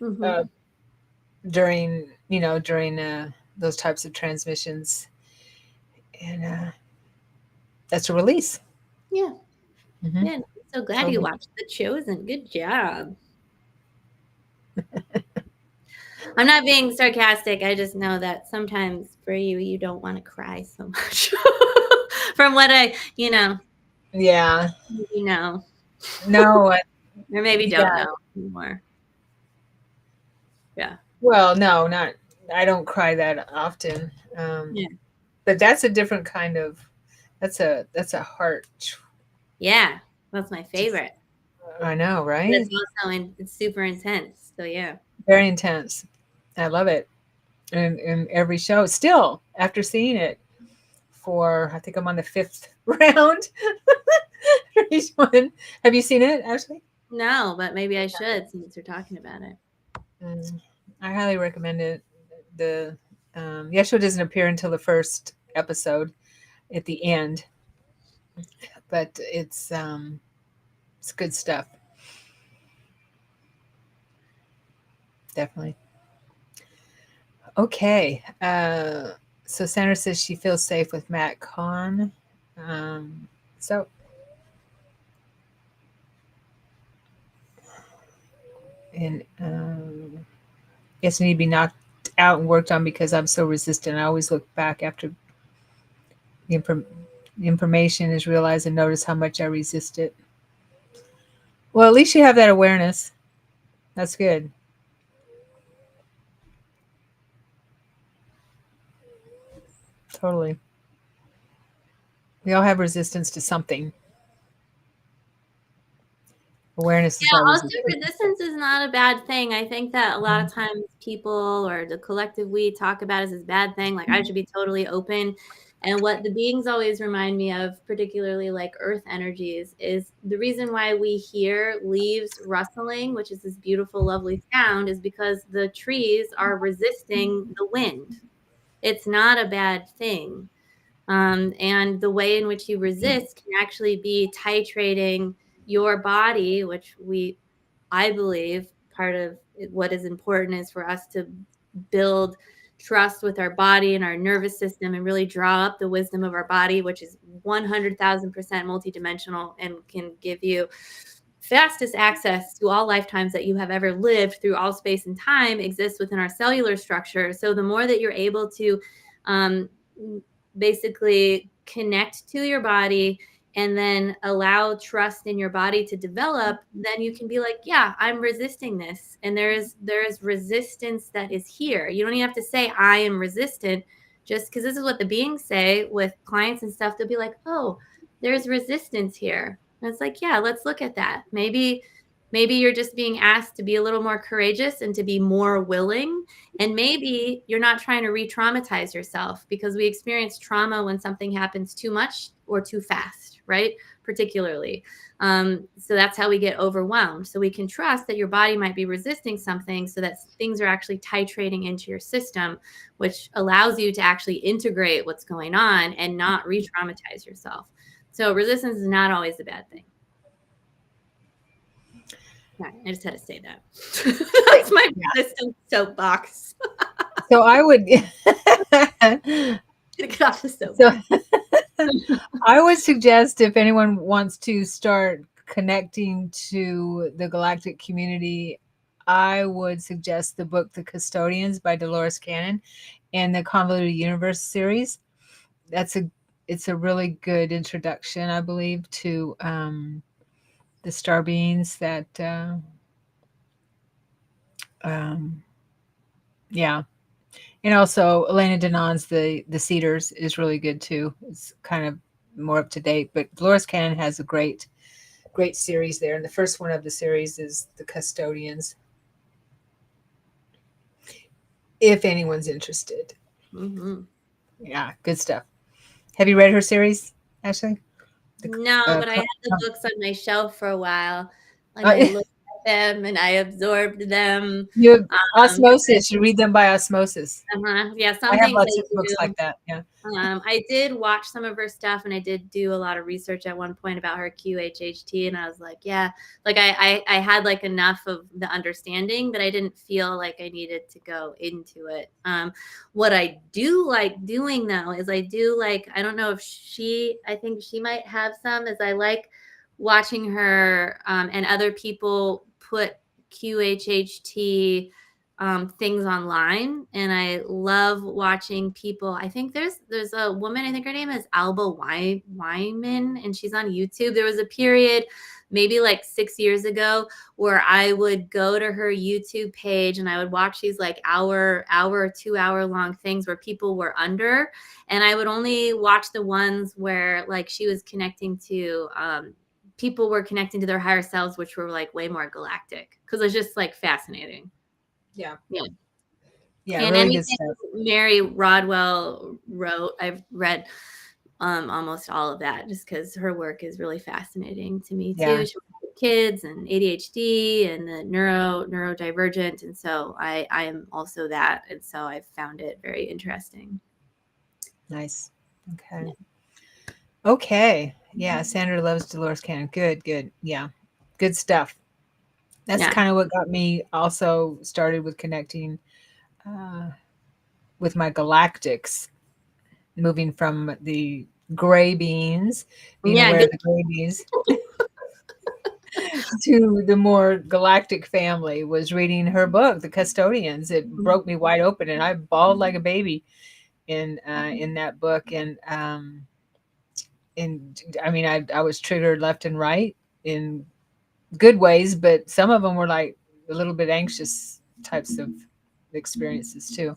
Speaker 2: Mm-hmm.
Speaker 1: uh, during those types of transmissions. And that's a release.
Speaker 2: Yeah.
Speaker 1: Mm-hmm.
Speaker 2: Yeah. I'm so glad you
Speaker 1: Totally.
Speaker 2: watched The Chosen. Good job. I'm not being sarcastic. I just know that sometimes for you, you don't want to cry so much. From what
Speaker 1: Yeah.
Speaker 2: you know,
Speaker 1: No.
Speaker 2: or maybe don't
Speaker 1: Yeah.
Speaker 2: know anymore. Yeah.
Speaker 1: Well, no, not. I don't cry that often.
Speaker 2: Yeah.
Speaker 1: But that's a different kind of. That's a heart.
Speaker 2: Yeah. That's my
Speaker 1: Just
Speaker 2: favorite.
Speaker 1: I know,
Speaker 2: But
Speaker 1: right?
Speaker 2: it's also it's super intense. So yeah.
Speaker 1: Very intense. I love it. And every show, still after seeing it for, I think I'm on the fifth round for each one. Have you seen it, Ashley?
Speaker 2: No, but maybe I should since we're talking about it.
Speaker 1: I highly recommend it. The Yeshua doesn't appear until the first episode at the end, but it's good stuff. Definitely. Okay. So Sandra says she feels safe with Matt Kahn. So and yes, I need to be knocked out and worked on because I'm so resistant. I always look back after the, the information is realized and notice how much I resist it. Well, at least you have that awareness. That's good. Totally. We all have resistance to something. Awareness is
Speaker 2: Yeah,
Speaker 1: always
Speaker 2: also resistance is not a bad thing. I think that a lot of times people or the collective we talk about as this bad thing, like I should be totally open. And what the beings always remind me of, particularly like earth energies, is the reason why we hear leaves rustling, which is this beautiful, lovely sound, is because the trees are resisting the wind. It's not a bad thing. And the way in which you resist can actually be titrating your body, which I believe part of what is important is for us to build trust with our body and our nervous system and really draw up the wisdom of our body, which is 100,000% multidimensional and can give you fastest access to all lifetimes that you have ever lived through all space and time exists within our cellular structure. So the more that you're able to um, basically connect to your body and then allow trust in your body to develop, then you can be like, yeah, I'm resisting this. And there is resistance that is here. You don't even have to say I am resistant, just because this is what the beings say with clients and stuff. They'll be like, oh, there's resistance here. And it's like, yeah, let's look at that. Maybe you're just being asked to be a little more courageous and to be more willing. And maybe you're not trying to re-traumatize yourself, because we experience trauma when something happens too much or too fast, right? Particularly. So that's how we get overwhelmed. So we can trust that your body might be resisting something so that things are actually titrating into your system, which allows you to actually integrate what's going on and not re-traumatize yourself. So resistance is not always a bad thing. Right, I just had to say that. That's my resistance soapbox.
Speaker 1: So I would
Speaker 2: Get off the soapbox.
Speaker 1: I would suggest, if anyone wants to start connecting to the galactic community, I would suggest the book The Custodians by Dolores Cannon and the Convoluted Universe series. It's a really good introduction, I believe, to the star beings that yeah. And also Elena Danon's the Cedars is really good too. It's kind of more up to date, but Dolores Cannon has a great series there. And the first one of the series is The Custodians, if anyone's interested.
Speaker 2: Mm-hmm.
Speaker 1: Yeah, good stuff. Have you read her series, Ashley?
Speaker 2: No, but I had the books on my shelf for a while. Like I looked at them and I absorbed them.
Speaker 1: You osmosis. You read them by osmosis.
Speaker 2: Yeah, some
Speaker 1: I have
Speaker 2: things
Speaker 1: lots
Speaker 2: I
Speaker 1: of books like that. Yeah.
Speaker 2: I did watch some of her stuff, and I did do a lot of research at one point about her QHHT, and I was like, yeah, like I had like enough of the understanding, but I didn't feel like I needed to go into it. What I do like doing though is I don't know if I think she might have some, is I like watching her and other people put QHHT things online, and I love watching people. I think there's a woman, I think her name is Alba Wyman, and she's on YouTube. There was a period maybe like 6 years ago where I would go to her YouTube page and I would watch these like hour 2 hour long things where people were under, and I would only watch the ones where like she was connecting to people were connecting to their higher selves, which were like way more galactic, because it's just like fascinating.
Speaker 1: Yeah.
Speaker 2: And
Speaker 1: really
Speaker 2: anything Mary Rodwell wrote, I've read almost all of that, just because her work is really fascinating to me too. She works with kids and ADHD and the neurodivergent, and so I am also that, and so I've found it very interesting.
Speaker 1: Nice. Okay. Yeah, Sandra loves Dolores Cannon. Good. Yeah, good stuff. That's kind of what got me also started with connecting with my galactics, moving from the gray beans, being aware of the gray beans, to the more galactic family, was reading her book, The Custodians. It broke me wide open, and I bawled like a baby in that book. And I mean, I was triggered left and right in good ways, but some of them were like a little bit anxious types of experiences too.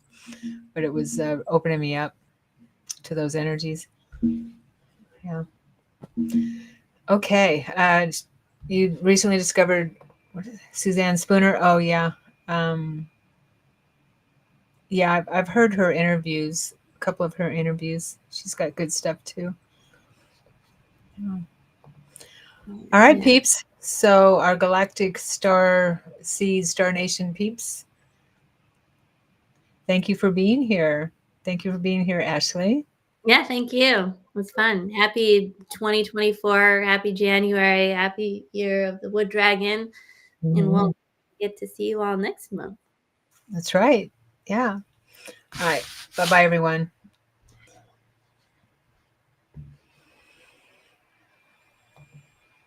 Speaker 1: But it was opening me up to those energies. Yeah. Okay. You recently discovered Suzanne Spooner. Oh yeah, um, yeah. I've heard her interviews, a couple of her interviews. She's got good stuff too. Yeah. All right,
Speaker 2: Yeah.
Speaker 1: peeps. So our Galactic Star Seed Star Nation peeps, thank you for being here. Thank you for being here, Ashley.
Speaker 2: Yeah, thank you. It was fun. Happy 2024. Happy January. Happy year of the Wood Dragon. And
Speaker 1: Mhm.
Speaker 2: we'll get to see you all next month.
Speaker 1: That's right. Yeah. All right. Bye bye, everyone.